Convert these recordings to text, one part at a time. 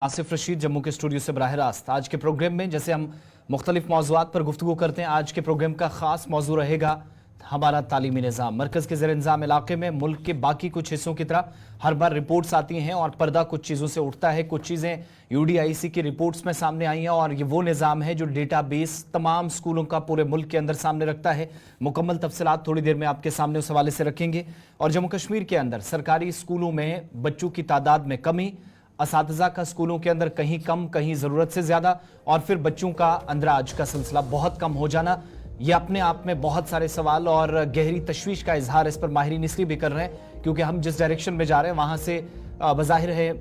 आसिफ रशीद जम्मू के स्टूडियो से बराह रास्त। आज के प्रोग्राम में जैसे हम मुख्तलिफ मौज़ूआत पर गुफ्तगू करते हैं, आज के प्रोग्राम का खास मौजू रहेगा हमारा तालीमी निज़ाम। मरकज़ के ज़ेर इंतज़ाम इलाके में मुल्क के बाकी कुछ हिस्सों की तरह हर बार रिपोर्ट्स आती हैं और पर्दा कुछ चीज़ों से उठता है। कुछ चीज़ें UDIC की रिपोर्ट्स में सामने आई हैं और ये वो निज़ाम है जो डेटाबेस तमाम स्कूलों का पूरे मुल्क के अंदर सामने रखता है। मुकम्मल तफसीलात थोड़ी देर में आपके सामने उस हवाले से रखेंगे। और जम्मू कश्मीर के अंदर सरकारी स्कूलों में बच्चों की तादाद में कमी, असातिज़ा का स्कूलों के अंदर कहीं कम कहीं ज़रूरत से ज़्यादा, और फिर बच्चों का अंदराज का सिलसिला बहुत कम हो जाना, ये अपने आप में बहुत सारे सवाल और गहरी तशवीश का इजहार इस पर माहिरीन इसलिए भी कर रहे हैं क्योंकि हम जिस डायरेक्शन में जा रहे हैं वहाँ से बज़ाहिर है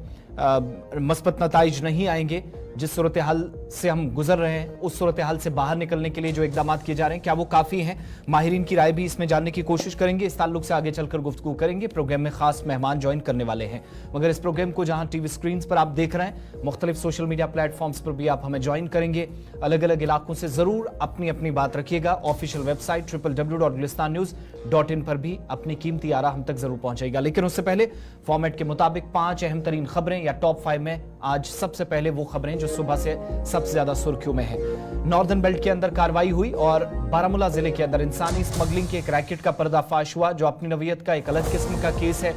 मस्बत नताइज नहीं आएंगे। जिस सूरत हाल से हम गुजर रहे हैं उस सूरत हाल से बाहर निकलने के लिए जो इकदाम किए जा रहे हैं क्या वो काफ़ी हैं, माहिरीन की राय भी इसमें जानने की कोशिश करेंगे। इस ताल्लुक से आगे चलकर गुफ्तगू करेंगे। प्रोग्राम में खास मेहमान ज्वाइन करने वाले हैं, मगर इस प्रोग्राम को जहां टीवी स्क्रीन पर आप देख रहे हैं, मुख्तलिफ सोशल मीडिया प्लेटफॉर्म्स पर भी आप हमें ज्वाइन करेंगे। अलग अलग इलाकों से ज़रूर अपनी अपनी बात रखिएगा। ऑफिशियल वेबसाइट www.gulistannews.in पर भी अपनी कीमती आरा हम तक जरूर पहुंचेगा। लेकिन उससे पहले फॉर्मेट के मुताबिक 5 अहम तरीन खबरें या टॉप 5 में आज सबसे पहले वो खबरें जो सुबह से सबसे ज्यादा सुर्खियों में है। नॉर्दर्न बेल्ट के अंदर कार्रवाई हुई और बारामूला जिले के अंदर इंसानी स्मगलिंग के एक रैकेट का पर्दाफाश हुआ जो अपनी नवीयत का एक अलग किस्म का केस है।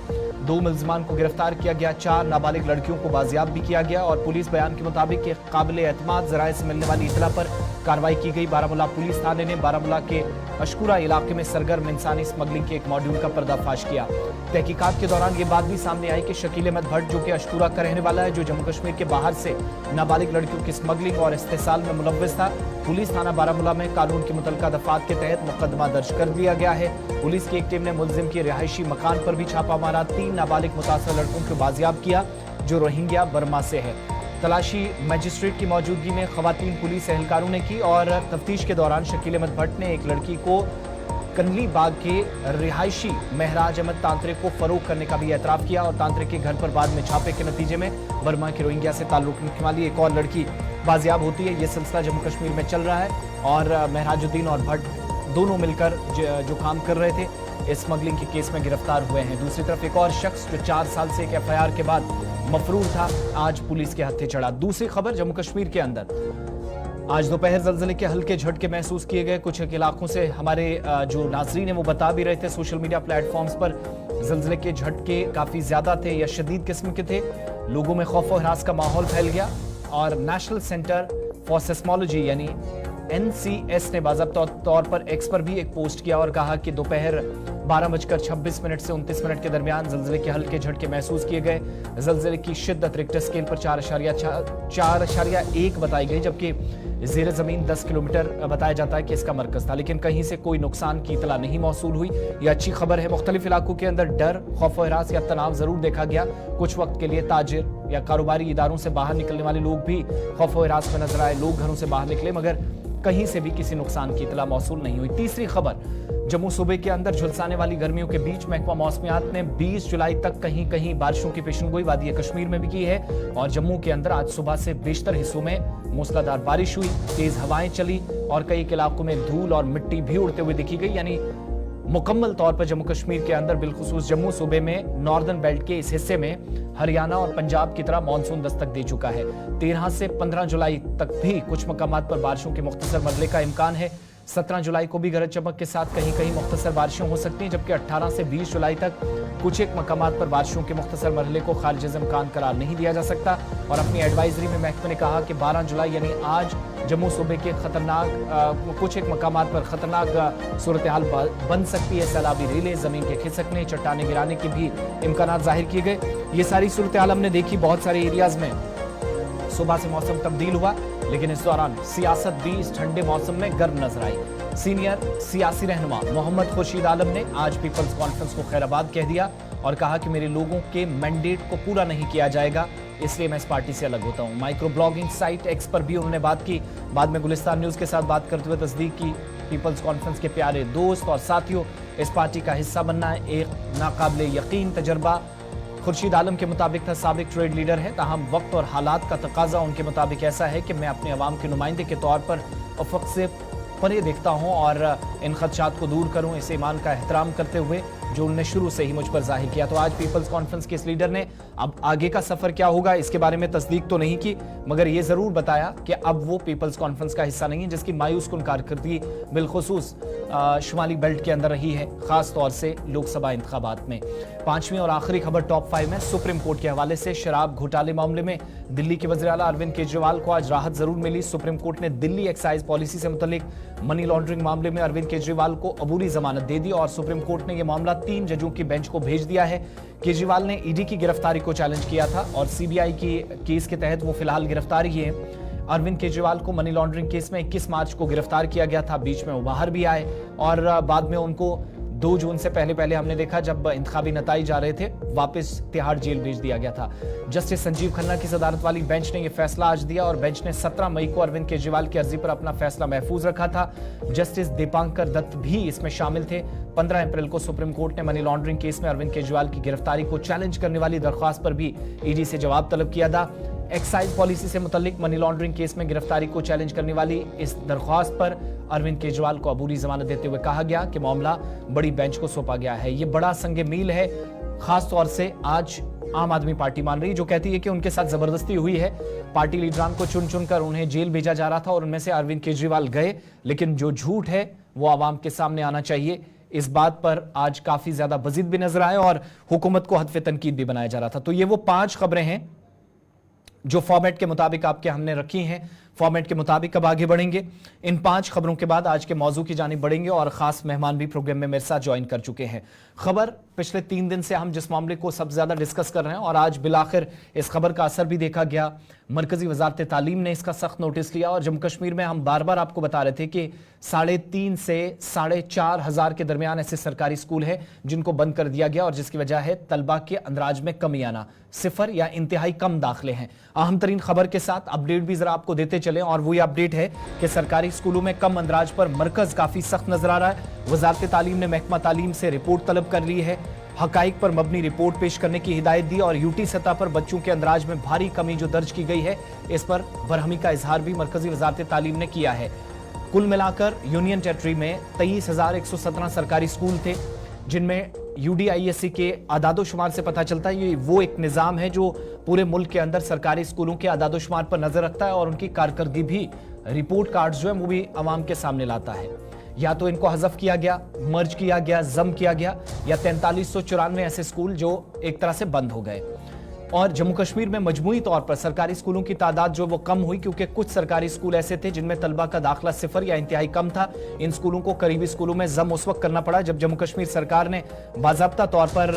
2 मुल्ज़िमान को गिरफ्तार किया गया, 4 नाबालिग लड़कियों को बाजियाब भी किया गया और पुलिस बयान के मुताबिक एक काबिल एतमाद ज़राए से मिलने वाली इतला पर कार्रवाई की गई। बारामूला पुलिस थाने ने बारामूला के अशकुरा इलाके में सरगर्म इंसानी स्मगलिंग के एक मॉड्यूल का पर्दाफाश किया। तहकीकात के दौरान ये बात भी सामने आई कि शकील अहमद भट्ट जो कि अशकुरा का रहने वाला है, जो जम्मू कश्मीर के बाहर से नाबालिग लड़कियों की स्मगलिंग और इस्तेसाल में मुलव्वस था, पुलिस थाना बारामूला में कानून की मुतल्लिका दफात के तहत मुकदमा दर्ज कर दिया गया है। पुलिस की एक टीम ने मुलजिम के रिहायशी मकान पर भी छापा मारा। 3 नाबालिग मुतासर लड़कों को बाजियाब किया जो रोहिंग्या बर्मा से है। तलाशी मजिस्ट्रेट की मौजूदगी में खवातीन पुलिस एहलकारों ने की और तफ्तीश के दौरान शकील अहमद भट्ट ने एक लड़की को कनली बाग के रिहायशी महराज अहमद तांत्रिक को फरोग करने का भी एतराफ़ किया और तांत्रिक के घर पर बाद में छापे के नतीजे में बर्मा के रोहिंग्या से ताल्लुक रखने वाली एक और लड़की बाजियाब होती है। ये सिलसिला जम्मू कश्मीर में चल रहा है और महराजुद्दीन और भट्ट दोनों मिलकर जो काम कर रहे थे इस स्मगलिंग के केस में गिरफ्तार हुए हैं। दूसरी तरफ एक और शख्स जो 4 साल से एक FIR के बाद मफरूर था, आज पुलिस के हत्थे चढ़ा। दूसरी खबर जम्मू कश्मीर के अंदर आज दोपहर ज़लज़ले के हल्के झटके महसूस किए गए। कुछ इलाकों से हमारे जो नाज़रीन हैं वो बता भी रहे थे सोशल मीडिया प्लेटफॉर्म्स पर, ज़लज़ले के झटके काफ़ी ज़्यादा थे या शदीद किस्म के थे। लोगों में खौफ और हरास का माहौल फैल गया और नेशनल सेंटर फॉर सेस्मोलॉजी यानी NCS ने बाज़ाब्ता तौर पर एक्स पर भी एक पोस्ट किया और कहा कि दोपहर 12:26 से 29 के दरमियान ज़लज़ले के हल्के झटके महसूस किए गए। ज़लज़ले की शिद्दत रिक्टर स्केल पर 4.1 बताई गई, जबकि ज़ेर ज़मीन 10 किलोमीटर बताया जाता है कि इसका मरकज़ था, लेकिन कहीं से कोई नुकसान की इतला नहीं मौसूल हुई। यह अच्छी खबर है। मुख्तलिफ इलाकों के अंदर डर, खौफ व हरास या तनाव ज़रूर देखा गया। कुछ वक्त के लिए ताजिर या कारोबारी इदारों से बाहर निकलने वाले लोग भी खौफ व हरास में नजर आए। लोग घरों से बाहर निकले मगर कहीं से भी किसी नुकसान की इतला मौसूल नहीं हुई। तीसरी खबर, जम्मू सूबे के अंदर झुलसाने वाली गर्मियों के बीच महकमा मौसमियात ने 20 जुलाई तक कहीं कहीं बारिशों की पेशनगोई वादी कश्मीर में भी की है और जम्मू के अंदर आज सुबह से बेशतर हिस्सों में मूसलाधार बारिश हुई, तेज हवाएं चली और कई इलाकों में धूल और मिट्टी भी उड़ते हुए दिखी गई। यानी मुकम्मल तौर पर जम्मू कश्मीर के अंदर बिलखुसूस जम्मू सूबे में नॉर्दर्न बेल्ट के इस हिस्से में हरियाणा और पंजाब की तरह मानसून दस्तक दे चुका है। 13 से 15 जुलाई तक भी कुछ मकामात पर बारिशों के मुख्तसर मरहले का इम्कान है। 17 जुलाई को भी गरज चमक के साथ कहीं कहीं मुख्तसर बारिशें हो सकती हैं, जबकि 18 से 20 जुलाई तक कुछ एक मकामात पर बारिशों के मुख्तसर मरहले को खारिज इम्कान करार नहीं दिया जा सकता। और अपनी एडवाइजरी में महकमे ने कहा कि 12 जुलाई यानी आज जम्मू सूबे के खतरनाक कुछ एक मकामात पर खतरनाक सूरत हाल बन सकती है। सैलाबी रेलें, जमीन के खिसकने, चट्टाने गिराने के भी इम्कान जाहिर किए गए। ये सारी सूरत हाल हमने देखी। बहुत सारे एरियाज में सुबह से मौसम तब्दील हुआ, लेकिन इस दौरान सियासत भी इस ठंडे मौसम में गर्म नजर आई। सीनियर सियासी रहनुमा मोहम्मद खुर्शीद आलम ने आज पीपल्स कॉन्फ्रेंस को खैराबाद कह दिया और कहा कि मेरे लोगों के मैंडेट को पूरा नहीं किया जाएगा, इसलिए मैं इस पार्टी से अलग होता हूं। माइक्रो ब्लॉगिंग साइट एक्स पर भी उन्होंने बात की। बाद में गुलिस्तान न्यूज के साथ बात करते हुए तस्दीक की, पीपल्स कॉन्फ्रेंस के प्यारे दोस्त और साथियों, इस पार्टी का हिस्सा बनना एक नाकाबिले यकीन तजर्बा। खुर्शीद आलम के मुताबिक था साबिक ट्रेड लीडर है, ताहम वक्त और हालात का तकाजा उनके मुताबिक ऐसा है कि मैं अपने अवाम के नुमाइंदे के तौर पर उफ़क़ से परे देखता हूँ और इन खदशात को दूर करूं इस ईमान का एहतराम करते हुए जो उन्होंने शुरू से ही मुझ पर जाहिर किया। तो आज पीपल्स कॉन्फ्रेंस के इस लीडर ने अब आगे का सफर क्या होगा इसके बारे में तस्दीक तो नहीं की, मगर ये जरूर बताया कि अब वो पीपल्स कॉन्फ्रेंस का हिस्सा नहीं है, जिसकी मायूस कुन कारकर्दगी बिलखुसूस शुमाली बेल्ट के अंदर रही है, खास तौर से लोकसभा इंतखाबात में। पांचवीं और आखिरी खबर टॉप 5 में सुप्रीम कोर्ट के हवाले से शराब घोटाले मामले में दिल्ली के वज़ीर आला अरविंद केजरीवाल को आज राहत जरूर मिली। सुप्रीम कोर्ट ने दिल्ली एक्साइज पॉलिसी से मुतल्लिक मनी लॉन्ड्रिंग मामले में अरविंद केजरीवाल को अबूरी जमानत दे दी और सुप्रीम कोर्ट ने यह मामला 3 जजों की बेंच को भेज दिया है। केजरीवाल ने ईडी की गिरफ्तारी को चैलेंज किया था और सीबीआई की केस के तहत वो फिलहाल गिरफ्तार ही है। अरविंद केजरीवाल को मनी लॉन्ड्रिंग केस में 21 मार्च को गिरफ्तार किया गया था, बीच में वो बाहर भी आए और बाद में उनको 2 जून से पहले हमने देखा जब इंतखाबी नताइज आ रहे थे वापस तिहाड़ जेल भेज दिया गया था। जस्टिस संजीव खन्ना की सदारत वाली बेंच ने यह फैसला आज दिया और बेंच ने 17 मई को अरविंद केजरीवाल की अर्जी पर अपना फैसला महफूज रखा था। जस्टिस दीपांकर दत्त भी इसमें शामिल थे। 15 अप्रैल को सुप्रीम कोर्ट ने मनी लॉन्ड्रिंग केस में अरविंद केजरीवाल की गिरफ्तारी को चैलेंज करने वाली दरख्वास्त पर भी ईडी से जवाब तलब किया था। एक्साइज पॉलिसी से मुतल्लिक मनी लॉन्ड्रिंग केस में गिरफ्तारी को चैलेंज करने वाली इस दरख्वास्त पर अरविंद केजरीवाल को अबूरी जमानत देते हुए कहा गया कि मामला बड़ी बेंच को सौंपा गया है। ये बड़ा संगे मील है, खास तौर से आज आम आदमी पार्टी मान रही जो कहती है कि उनके साथ जबरदस्ती हुई है। पार्टी लीडरान को चुन चुनकर उन्हें जेल भेजा जा रहा था और उनमें से अरविंद केजरीवाल गए, लेकिन जो झूठ है वो आवाम के सामने आना चाहिए। इस बात पर आज काफी ज्यादा बजीद भी नजर आए और हुकूमत को हदफ तनकीद भी बनाया जा रहा था। तो ये वो 5 खबरें हैं जो फॉर्मेट के मुताबिक आपके हमने रखी हैं। फॉर्मेट के मुताबिक अब आगे बढ़ेंगे। इन 5 खबरों के बाद आज के मौजू की जानिब बढ़ेंगे और खास मेहमान भी प्रोग्राम में मेरे साथ ज्वाइन कर चुके हैं। खबर पिछले 3 दिन से हम जिस मामले को सबसे ज्यादा डिस्कस कर रहे हैं और आज बिलाखिर इस खबर का असर भी देखा गया। मरकजी वजारत तालीम ने इसका सख्त नोटिस लिया और जम्मू कश्मीर में हम बार बार आपको बता रहे थे कि 3.5 से 4.5 हजार के दरमियान ऐसे सरकारी स्कूल हैं जिनको बंद कर दिया गया और जिसकी वजह है तलबा के अंदराज में कमी आना, 0 या इंतहाई कम दाखिले हैं। अहम तरीन खबर के साथ अपडेट भी जरा आपको देते चले और वही अपडेट है कि सरकारी स्कूलों में कम अंदराज पर मरकज काफी सख्त नजर आ रहा है। वजारत तालीम ने महकमा तालीम से रिपोर्ट तलब कर ली है, हकाइक पर मबनी रिपोर्ट पेश करने की हिदायत दी और यूटी सतह पर बच्चों के अंदराज में भारी कमी जो दर्ज की गई है इस पर बरहमी का इजहार भी मरकजी वजारत तालीम ने किया है। कुल मिलाकर यूनियन टेरिटरी में 23,117 सरकारी स्कूल थे जिनमें UDISC के आदादोशुमार से पता चलता है ये वो एक निज़ाम है जो पूरे मुल्क के अंदर सरकारी स्कूलों के आदादोशुमार पर नजर रखता है और उनकी कारकर्दगी भी रिपोर्ट कार्ड्स जो है वो भी आवाम के सामने लाता है। या तो इनको हज़फ किया गया, मर्ज किया गया, जम किया गया, या 4394 ऐसे स्कूल जो एक तरह से बंद हो गए। और जम्मू कश्मीर में मजमूई तौर पर सरकारी स्कूलों की तादाद जो वो कम हुई क्योंकि कुछ सरकारी स्कूल ऐसे थे जिनमें तलबा का दाखिला 0 या इंतहाई कम था। इन स्कूलों को करीबी स्कूलों में जम उस वक्त करना पड़ा जब जम्मू कश्मीर सरकार ने बाज़ाब्ता तौर पर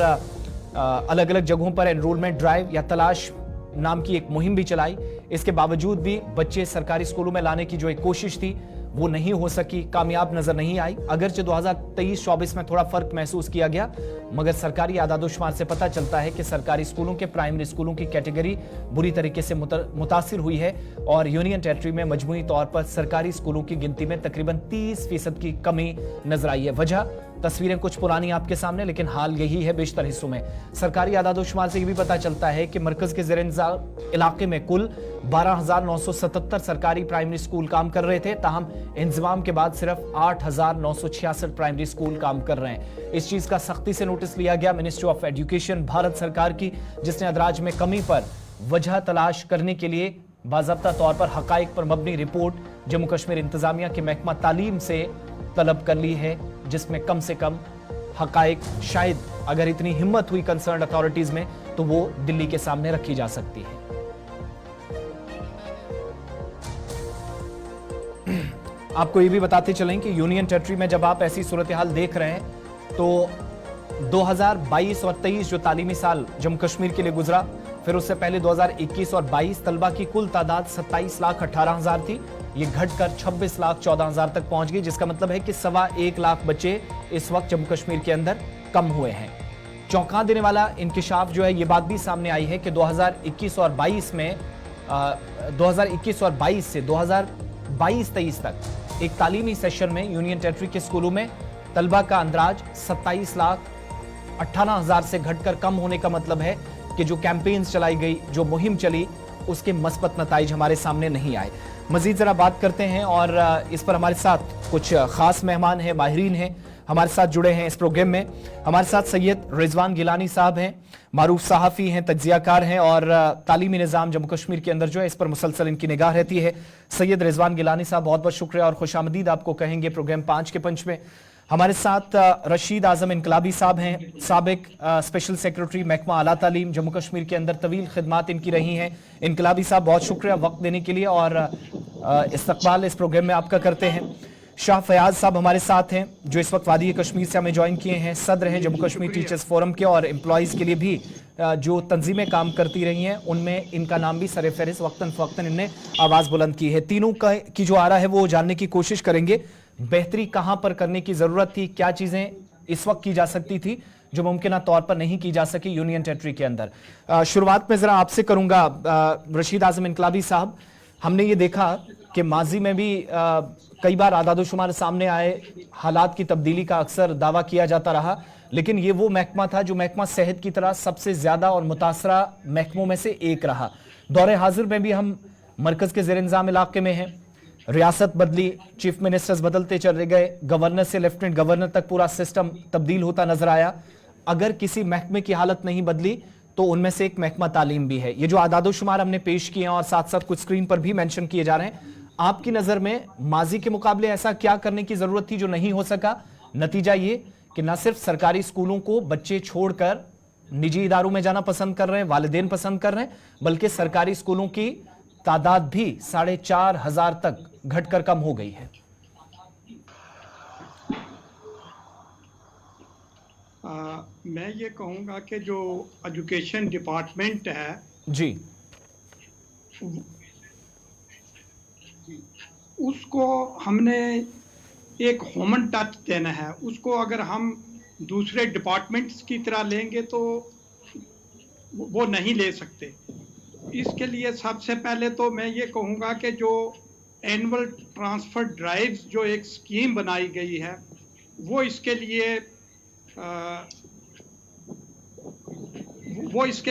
अलग अलग जगहों पर एनरोलमेंट ड्राइव या तलाश नाम की एक मुहिम भी चलाई। इसके बावजूद भी बच्चे सरकारी स्कूलों में लाने की जो एक कोशिश थी वो नहीं हो सकी, कामयाब नजर नहीं आई। अगरचे 2023-24 में थोड़ा फर्क महसूस किया गया, मगर सरकारी आदादोशुमार से पता चलता है कि सरकारी स्कूलों के प्राइमरी स्कूलों की कैटेगरी बुरी तरीके से मुतासिर हुई है और यूनियन टेरिटरी में मजमूई तौर पर सरकारी स्कूलों की गिनती में तकरीबन 30% की कमी नजर आई है। वजह तस्वीरें कुछ पुरानी आपके सामने, लेकिन हाल यही है बेशतर हिस्सों में। सरकारी आदादोशुमार से यह भी पता चलता है कि मरकज के ज़ेर-ए-इंतज़ाम इलाके में कुल 12,977 सरकारी प्राइमरी स्कूल काम कर रहे थे, ताहम इंतजाम के बाद सिर्फ 8,966 प्राइमरी स्कूल काम कर रहे हैं। इस चीज का सख्ती से नोटिस लिया गया मिनिस्ट्री ऑफ एजुकेशन भारत सरकार की, जिसने अदराज में कमी पर वजह तलाश करने के लिए बाज़ाब्ता तौर पर हकाइक पर मबनी रिपोर्ट जम्मू कश्मीर इंतजामिया के महकमा तालीम से तलब कर ली है, जिसमें कम से कम हकाइक शायद अगर इतनी हिम्मत हुई कंसर्न अथॉरिटीज में तो वो दिल्ली के सामने रखी जा सकती है। आपको ये भी बताते चलें कि यूनियन टेरिटरी में जब आप ऐसी सूरत हाल देख रहे हैं तो 2022 और 23 जो तालीमी साल जम्मू कश्मीर के लिए गुजरा, फिर उससे पहले 2021 और 22 तलबा की कुल तादाद 27,18,000 थी। ये घटकर 26,14,000 तक पहुंच गई, जिसका मतलब है कि 1.25 लाख बच्चे इस वक्त जम्मू कश्मीर के अंदर कम हुए हैं। चौंका देने वाला इंकिशाफ जो है ये बात भी सामने आई है कि 2021 और 22 में 2021 और 22 से 2022-23 तक एक तालीमी सेशन में यूनियन टेरिटरी के स्कूलों में तलबा का अंदराज 27,18,000 से घटकर कम होने का मतलब है कि जो कैंपेन्स चलाई गई, जो मुहिम चली, उसके मस्बत नताइज हमारे सामने नहीं आए। मजीद जरा बात करते हैं और इस पर हमारे साथ कुछ खास मेहमान हैं, माहिरीन हैं, हमारे साथ जुड़े हैं इस प्रोग्राम में। हमारे साथ सैयद रिजवान गिलानी साहब हैं, मारूफ सहाफ़ी हैं, तज्जियाकार हैं और तालीमी निज़ाम जम्मू कश्मीर के अंदर जो है इस पर मुसलसल इनकी निगाह रहती है। सैयद रिजवान गिलानी साहब, बहुत बहुत शुक्रिया और खुशामदीद आपको कहेंगे प्रोग्राम 5 के पंच में। हमारे साथ रशीद आजम इनकलाबी साहब हैं, साबिक स्पेशल सेक्रेटरी महकमा आला तालीम जम्मू कश्मीर के अंदर, तवील खिदमात इनकी रही हैं। इनकलाबी साहब, बहुत शुक्रिया वक्त देने के लिए और इस्तकबाल इस प्रोग्राम में आपका करते हैं। शाह फयाज साहब हमारे साथ हैं, जो इस वक्त वादी कश्मीर से हमें ज्वाइन किए हैं, सदर हैं जम्मू कश्मीर टीचर्स फोरम के और एम्प्लॉयज़ के लिए भी जो तंजीमें काम करती रही हैं उनमें इनका नाम भी सर फहरिस्त वक्तन फ़वक्तन इनने आवाज़ बुलंद की है। तीनों की जो आ रहा है वो जानने की कोशिश करेंगे, बेहतरी कहाँ पर करने की ज़रूरत थी, क्या चीज़ें इस वक्त की जा सकती थी जो मुमकिन तौर पर नहीं की जा सकी यूनियन टेरिटरी के अंदर। शुरुआत में ज़रा आपसे करूँगा रशीद आजम इनकलाबी साहब, हमने ये देखा कि माजी में भी कई बार आदादोशुमार सामने आए, हालात की तब्दीली का अक्सर दावा किया जाता रहा, लेकिन ये वो महकमा था जो महकमा सेहत की तरह सबसे ज्यादा और मुतासरा महकमों में से एक रहा। दौरे हाजिर में भी हम मरकज के ज़ेर इंतज़ाम इलाके में हैं, रियासत बदली, चीफ मिनिस्टर्स बदलते चले गए, गवर्नर से लेफ्टिनेंट गवर्नर तक पूरा सिस्टम तब्दील होता नजर आया। अगर किसी महकमे की हालत नहीं बदली तो उनमें से एक महकमा तालीम भी है। ये जो आदादोशुमार हमने पेश किए हैं और साथ साथ कुछ स्क्रीन पर भी मेंशन किए जा रहे हैं, आपकी नजर में माजी के मुकाबले ऐसा क्या करने की जरूरत थी जो नहीं हो सका? नतीजा ये कि न सिर्फ सरकारी स्कूलों को बच्चे छोड़कर निजी इदारों में जाना पसंद कर रहे हैं, वालिदैन पसंद कर रहे हैं, बल्कि सरकारी स्कूलों की तादाद भी 4,500 तक घटकर कम हो गई है। मैं ये कहूँगा कि जो एजुकेशन डिपार्टमेंट है जी, उसको हमने एक ह्यूमन टच देना है। उसको अगर हम दूसरे डिपार्टमेंट्स की तरह लेंगे तो वो नहीं ले सकते। इसके लिए सबसे पहले तो मैं ये कहूँगा कि जो एनुअल ट्रांसफ़र ड्राइव्स जो एक स्कीम बनाई गई है वो इसके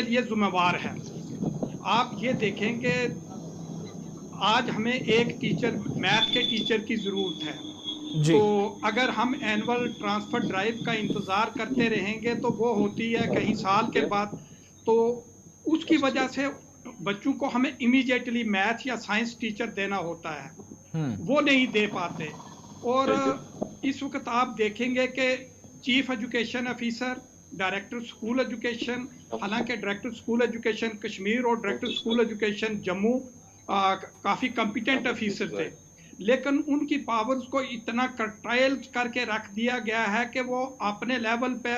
लिए ज़िम्मेवार है। आप ये देखें कि आज हमें एक टीचर, मैथ के टीचर की ज़रूरत है जी। तो अगर हम एनुअल ट्रांसफ़र ड्राइव का इंतज़ार करते रहेंगे तो वो होती है कहीं साल के बाद, तो उसकी वजह से बच्चों को हमें इमीडिएटली मैथ या साइंस टीचर देना होता है, वो नहीं दे पाते। और इस वक्त आप देखेंगे कि chief education officer, director school education, हालांकि डायरेक्टर स्कूल एजुकेशन कश्मीर और डायरेक्टर स्कूल एजुकेशन जम्मू काफ़ी कॉम्पिटेंट ऑफिसर थे, लेकिन उनकी पावर्स को इतना कर्टाइल करके रख दिया गया है कि वो अपने लेवल पे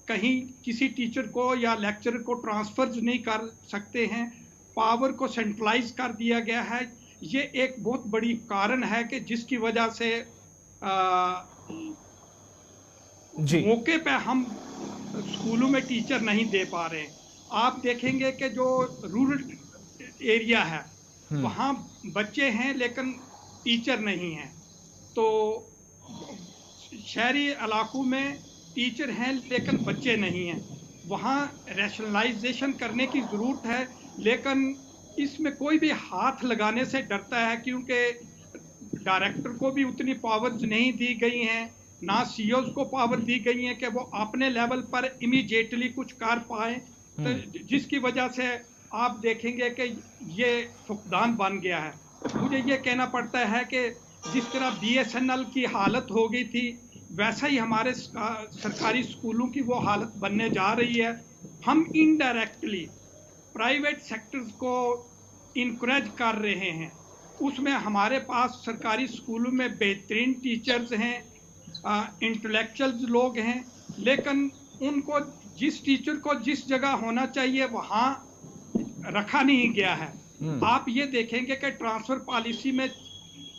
कहीं किसी टीचर को या लेक्चरर को ट्रांसफर्स नहीं कर सकते हैं। पावर को सेंट्रलाइज कर दिया गया है। ये एक बहुत बड़ी कारण है कि जिसकी वजह से मौके पे हम स्कूलों में टीचर नहीं दे पा रहे हैं। आप देखेंगे कि जो रूरल एरिया है वहाँ बच्चे हैं लेकिन टीचर नहीं हैं, तो शहरी इलाकों में टीचर हैं लेकिन बच्चे नहीं हैं। वहाँ रैशनलाइजेशन करने की ज़रूरत है, लेकिन इसमें कोई भी हाथ लगाने से डरता है क्योंकि डायरेक्टर को भी उतनी पावर्स नहीं दी गई हैं, ना सीईओज को पावर दी गई है कि वो अपने लेवल पर इमीडिएटली कुछ कर पाए, तो जिसकी वजह से आप देखेंगे कि ये फुकदान बन गया है। मुझे ये कहना पड़ता है कि जिस तरह BSNL की हालत हो गई थी वैसा ही हमारे सरकारी स्कूलों की वो हालत बनने जा रही है। हम इनडायरेक्टली प्राइवेट सेक्टर्स को इनकरेज कर रहे हैं। उसमें हमारे पास सरकारी स्कूलों में बेहतरीन टीचर्स हैं, इंटेलेक्चुअल्स लोग हैं, लेकिन उनको जिस टीचर को जिस जगह होना चाहिए वहाँ रखा नहीं गया है। आप ये देखेंगे कि ट्रांसफर पॉलिसी में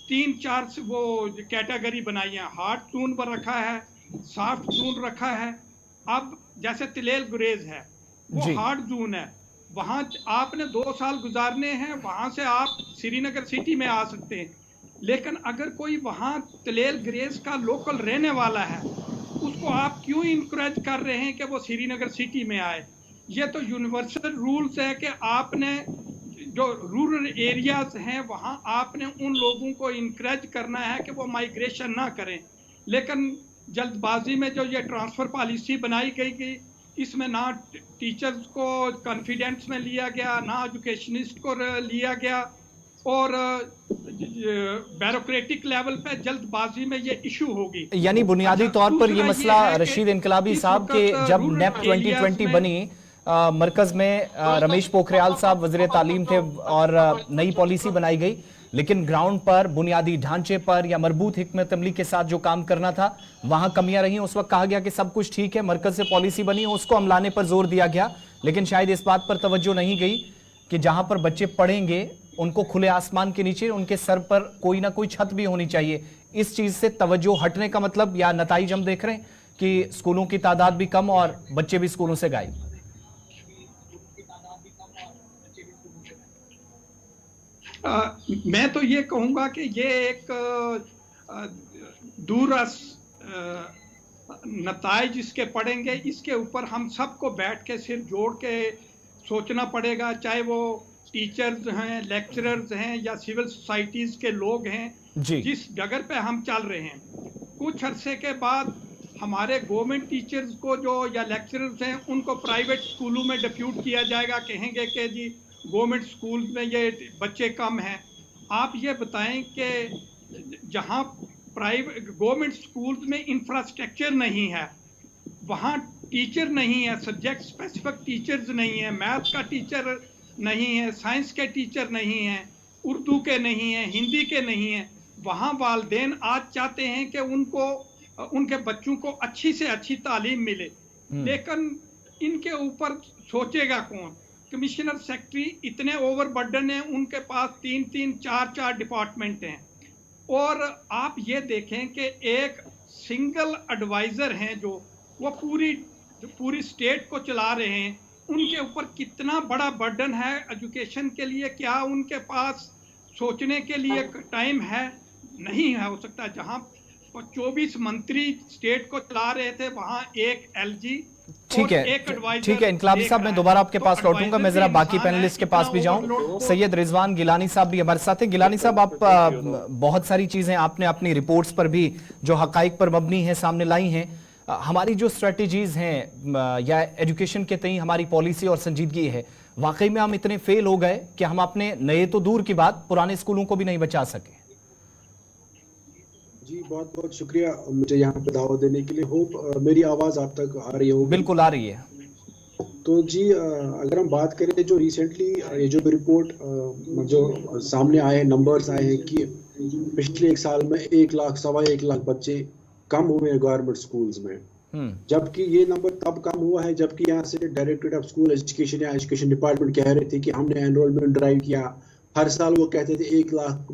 3-4 वो कैटेगरी बनाई है। हार्ड जून पर रखा है, सॉफ्ट जून रखा है। अब जैसे तिलेल गुरेज है वो हार्ड जून है, वहाँ आपने 2 साल गुजारने हैं, वहाँ से आप श्रीनगर सिटी में आ सकते हैं। लेकिन अगर कोई वहाँ तिलेल गुरेज का लोकल रहने वाला है उसको आप क्यों इनकरेज कर रहे हैं कि वो श्रीनगर सिटी में आए? ये तो यूनिवर्सल रूल्स है कि आपने जो रूरल एरियाज हैं वहाँ आपने उन लोगों को इनकरेज करना है कि वो माइग्रेशन ना करें, लेकिन जल्दबाजी में जो ये ट्रांसफ़र पॉलिसी बनाई गई इसमें ना टीचर्स को कॉन्फिडेंस में लिया गया, ना एजुकेशनिस्ट को लिया गया, और ब्यूरोक्रेटिक लेवल पे जल्दबाजी में ये इशू होगी। यानी बुनियादी तौर पर ये मसला रशीद इनकलाबी साहब के जब नेप 2020 बनी, मरकज में रमेश पोखरियाल साहब वज़ीर तालीम थे और नई पॉलिसी बनाई गई, लेकिन ग्राउंड पर बुनियादी ढांचे पर या मरबूत हिकमत अमली के साथ जो काम करना था वहां कमियां रही। उस वक्त कहा गया कि सब कुछ ठीक है, मरकज से पॉलिसी बनी, उसको अमलाने पर जोर दिया गया, लेकिन शायद इस बात पर तवज्जो नहीं गई कि जहां पर बच्चे पढ़ेंगे उनको खुले आसमान के नीचे उनके सर पर कोई ना कोई छत भी होनी चाहिए। इस चीज से तवज्जो हटने का मतलब या नताइज हम देख रहे हैं कि स्कूलों की तादाद भी कम और बच्चे भी स्कूलों से गायब। मैं तो ये कहूँगा कि ये एक दूरस नताइज इसके पड़ेंगे, इसके ऊपर हम सबको बैठ के सिर जोड़ के सोचना पड़ेगा, चाहे वो टीचर्स हैं, लेक्चरर्स हैं या सिविल सोसाइटीज़ के लोग हैं। जिस डगर पे हम चल रहे हैं, कुछ अरसे के बाद हमारे गवर्नमेंट टीचर्स को जो या लेक्चरर्स हैं उनको प्राइवेट स्कूलों में डिप्यूट किया जाएगा, कहेंगे कि जी गवर्नमेंट स्कूल में ये बच्चे कम हैं। आप ये बताएं कि जहाँ प्राइवेट गवर्नमेंट स्कूल्स में इंफ्रास्ट्रक्चर नहीं है, वहाँ टीचर नहीं है, सब्जेक्ट स्पेसिफिक टीचर्स नहीं है, मैथ का टीचर नहीं है, साइंस के टीचर नहीं हैं, उर्दू के नहीं हैं, हिंदी के नहीं हैं, वहाँ वालिदैन आज चाहते हैं कि उनके बच्चों को अच्छी से अच्छी तालीम मिले, लेकिन इनके ऊपर सोचेगा कौन? कमिश्नर सेक्रेटरी इतने ओवरबर्डन हैं, उनके पास 3-3, 4-4 डिपार्टमेंट हैं, और आप ये देखें कि एक सिंगल एडवाइज़र हैं जो वो पूरी स्टेट को चला रहे हैं, उनके ऊपर कितना बड़ा बर्डन है एजुकेशन के लिए। क्या उनके पास सोचने के लिए टाइम है? नहीं है। हो सकता है जहां 24 मंत्री स्टेट को चला रहे थे वहां एक एलजी, ठीक है इनकलाबी साहब, मैं दोबारा आपके पास लौटूंगा। मैं जरा बाकी पैनलिस्ट के पास भी जाऊं। सैयद रिजवान गिलानी साहब भी हमारे साथ हैं। गिलानी साहब, आप बहुत सारी चीजें आपने अपनी रिपोर्ट्स पर भी जो हकाइक पर मबनी है सामने लाई हैं। हमारी जो स्ट्रेटजीज हैं या एजुकेशन के तई हमारी पॉलिसी और संजीदगी है, वाकई में हम इतने फेल हो गए कि हम अपने नए तो दूर की बात पुराने स्कूलों को भी नहीं बचा सके। जी बहुत बहुत शुक्रिया मुझे यहाँ पे दावत देने के लिए। होप मेरी आवाज आप तक आ रही होगी। बिल्कुल आ रही है। तो जी अगर हम बात करें जो रिसेंटली ये जो रिपोर्ट जो सामने आए नंबर्स आए हैं कि पिछले एक साल में 1 लाख 1.25 लाख बच्चे कम हुए हैं गवर्नमेंट स्कूल्स में, जबकि ये नंबर तब कम हुआ है जबकि यहाँ से डायरेक्टरेट ऑफ स्कूल एजुकेशन या एजुकेशन डिपार्टमेंट कह रहे थे कि हमने एनरोलमेंट ड्राइव किया। हर साल वो कहते थे 1 लाख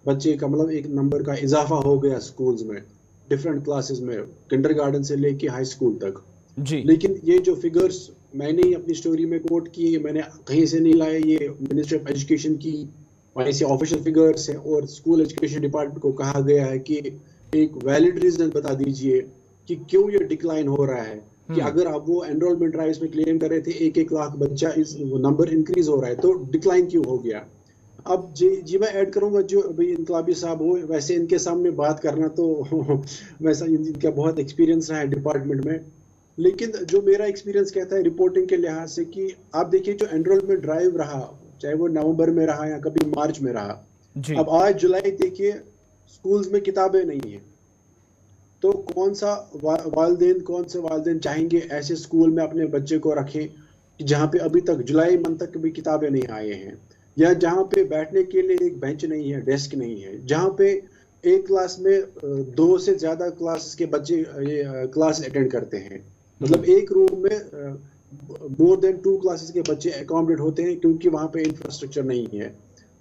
बच्चे का मतलब एक नंबर का इजाफा हो गया स्कूल्स में, डिफरेंट क्लासेस में, किंडरगार्टन से लेके हाई स्कूल तक जी। लेकिन ये जो फिगर्स मैंने ही अपनी स्टोरी में कोट किए, मैंने कहीं से नहीं लाए, ये मिनिस्ट्री ऑफ एजुकेशन की ऐसे ऑफिशियल फिगर्स है और स्कूल एजुकेशन डिपार्टमेंट को कहा गया है कि एक वैलिड रीजन बता दीजिए कि क्यों ये डिक्लाइन हो रहा है। कि अगर आप वो एनरोलमेंट ड्राइव्स में क्लेम कर रहे थे 1-1 लाख बच्चा, इस नंबर इंक्रीज हो रहा है, तो डिक्लाइन क्यों हो गया? अब जी मैं ऐड करूंगा जो अभी इनकलाबी साहब हो, वैसे इनके सामने बात करना तो वैसा इनका बहुत एक्सपीरियंस रहा है डिपार्टमेंट में, लेकिन जो मेरा एक्सपीरियंस कहता है रिपोर्टिंग के लिहाज से कि आप देखिए जो एनरोलमेंट ड्राइव रहा, चाहे वो नवंबर में रहा या कभी मार्च में रहा, अब आज जुलाई देखिए स्कूल्स में किताबें नहीं है, तो कौन से वालिदैन चाहेंगे ऐसे स्कूल में अपने बच्चे को रखें जहाँ पे अभी तक जुलाई मंथ तक भी किताबें नहीं आए हैं, या जहाँ पे बैठने के लिए एक बेंच नहीं है, डेस्क नहीं है, जहाँ पे एक क्लास में 2 से ज्यादा क्लास के बच्चे ये क्लास अटेंड करते हैं, मतलब एक रूम में मोर देन 2 क्लासेस के बच्चे अकोमोडेट होते हैं क्योंकि वहाँ पे इंफ्रास्ट्रक्चर नहीं है।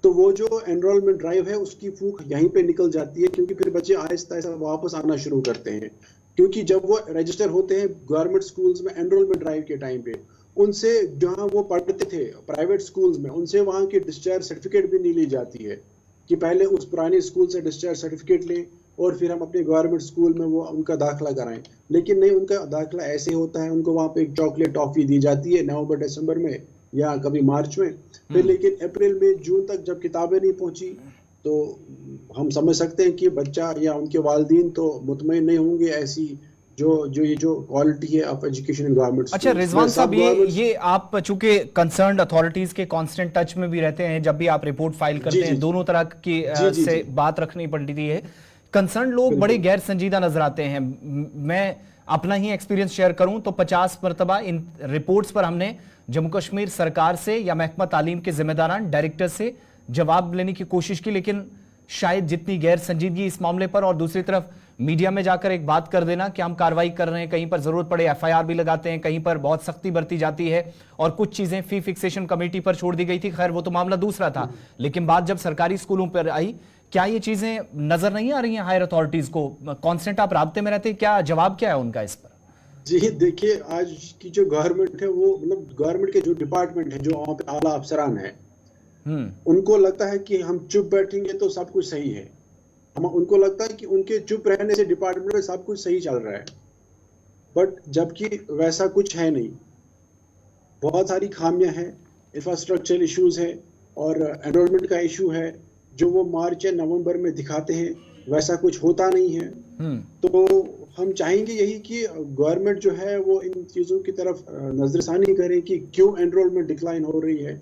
तो वो जो एनरोलमेंट ड्राइव है उसकी फूक यहीं पे निकल जाती है, क्योंकि फिर बच्चे आहिस्ता आहिस्ता वापस आना शुरू करते हैं, क्योंकि जब वो रजिस्टर होते हैं गवर्नमेंट स्कूल्स में एनरोलमेंट ड्राइव के टाइम पे, उनसे जहाँ वो पढ़ते थे प्राइवेट स्कूल्स में, उनसे वहाँ की डिस्चार्ज सर्टिफिकेट भी नहीं ली जाती है कि पहले उस पुराने स्कूल से डिस्चार्ज सर्टिफिकेट लें और फिर हम अपने गवर्नमेंट स्कूल में वो उनका दाखिला कराएं। लेकिन नहीं, उनका दाखिला ऐसे होता है, उनको वहाँ पे एक चॉकलेट टॉफी दी जाती है नवंबर दिसंबर में या कभी मार्च में, फिर लेकिन अप्रैल में जून तक जब किताबें नहीं पहुंची तो हम समझ सकते हैं कि बच्चा या उनके वालिदैन तो मुतमईन नहीं होंगे ऐसी जो क्वालिटी है ऑफ एजुकेशन इन गवर्नमेंट। अच्छा रिजवान साहब, ये आप चूंकि कंसर्न्ड अथॉरिटीज के कांस्टेंट टच में भी रहते हैं, जब भी आप रिपोर्ट फाइल करते हैं दोनों तरह की से बात रखनी पड़ती है। कंसर्न लोग बड़े गैर संजीदा नजर आते हैं। मैं अपना ही एक्सपीरियंस शेयर करूं तो 50 मरतबा इन रिपोर्ट्स पर हमने जम्मू कश्मीर सरकार से या महकमा तालीम के जिम्मेदारान डायरेक्टर से जवाब लेने की कोशिश की, लेकिन शायद जितनी गैर संजीदगी इस मामले पर, और दूसरी तरफ मीडिया में जाकर एक बात कर देना कि हम कार्रवाई कर रहे हैं, कहीं पर जरूरत पड़े एफआईआर भी लगाते हैं, कहीं पर बहुत सख्ती बरती जाती है, और कुछ चीजें फी फिक्सेशन कमेटी पर छोड़ दी गई थी। खैर वो तो मामला दूसरा था, लेकिन बात जब सरकारी स्कूलों पर आई, क्या ये चीजें नजर नहीं आ रही हैं हायर अथॉरिटीज को? कांस्टेंट आप राब्ते में रहते हैं, क्या जवाब क्या है उनका इस पर? जी देखिए, आज की जो गवर्नमेंट है वो मतलब गवर्नमेंट के जो डिपार्टमेंट है, जो वहाँ पे आला अफसरान है, उनको लगता है कि हम चुप बैठेंगे तो सब कुछ सही है। उनको लगता है कि उनके चुप रहने से डिपार्टमेंट में सब कुछ सही चल रहा है, बट जबकि वैसा कुछ है नहीं। बहुत सारी खामियां हैं, इंफ्रास्ट्रक्चरल इश्यूज है और एनरोलमेंट का इशू है, जो वो मार्च या नवंबर में दिखाते हैं वैसा कुछ होता नहीं है। तो हम चाहेंगे यही कि गवर्नमेंट जो है वो इन चीज़ों की तरफ नजरसानी करे कि क्यों एनरोलमेंट डिक्लाइन हो रही है।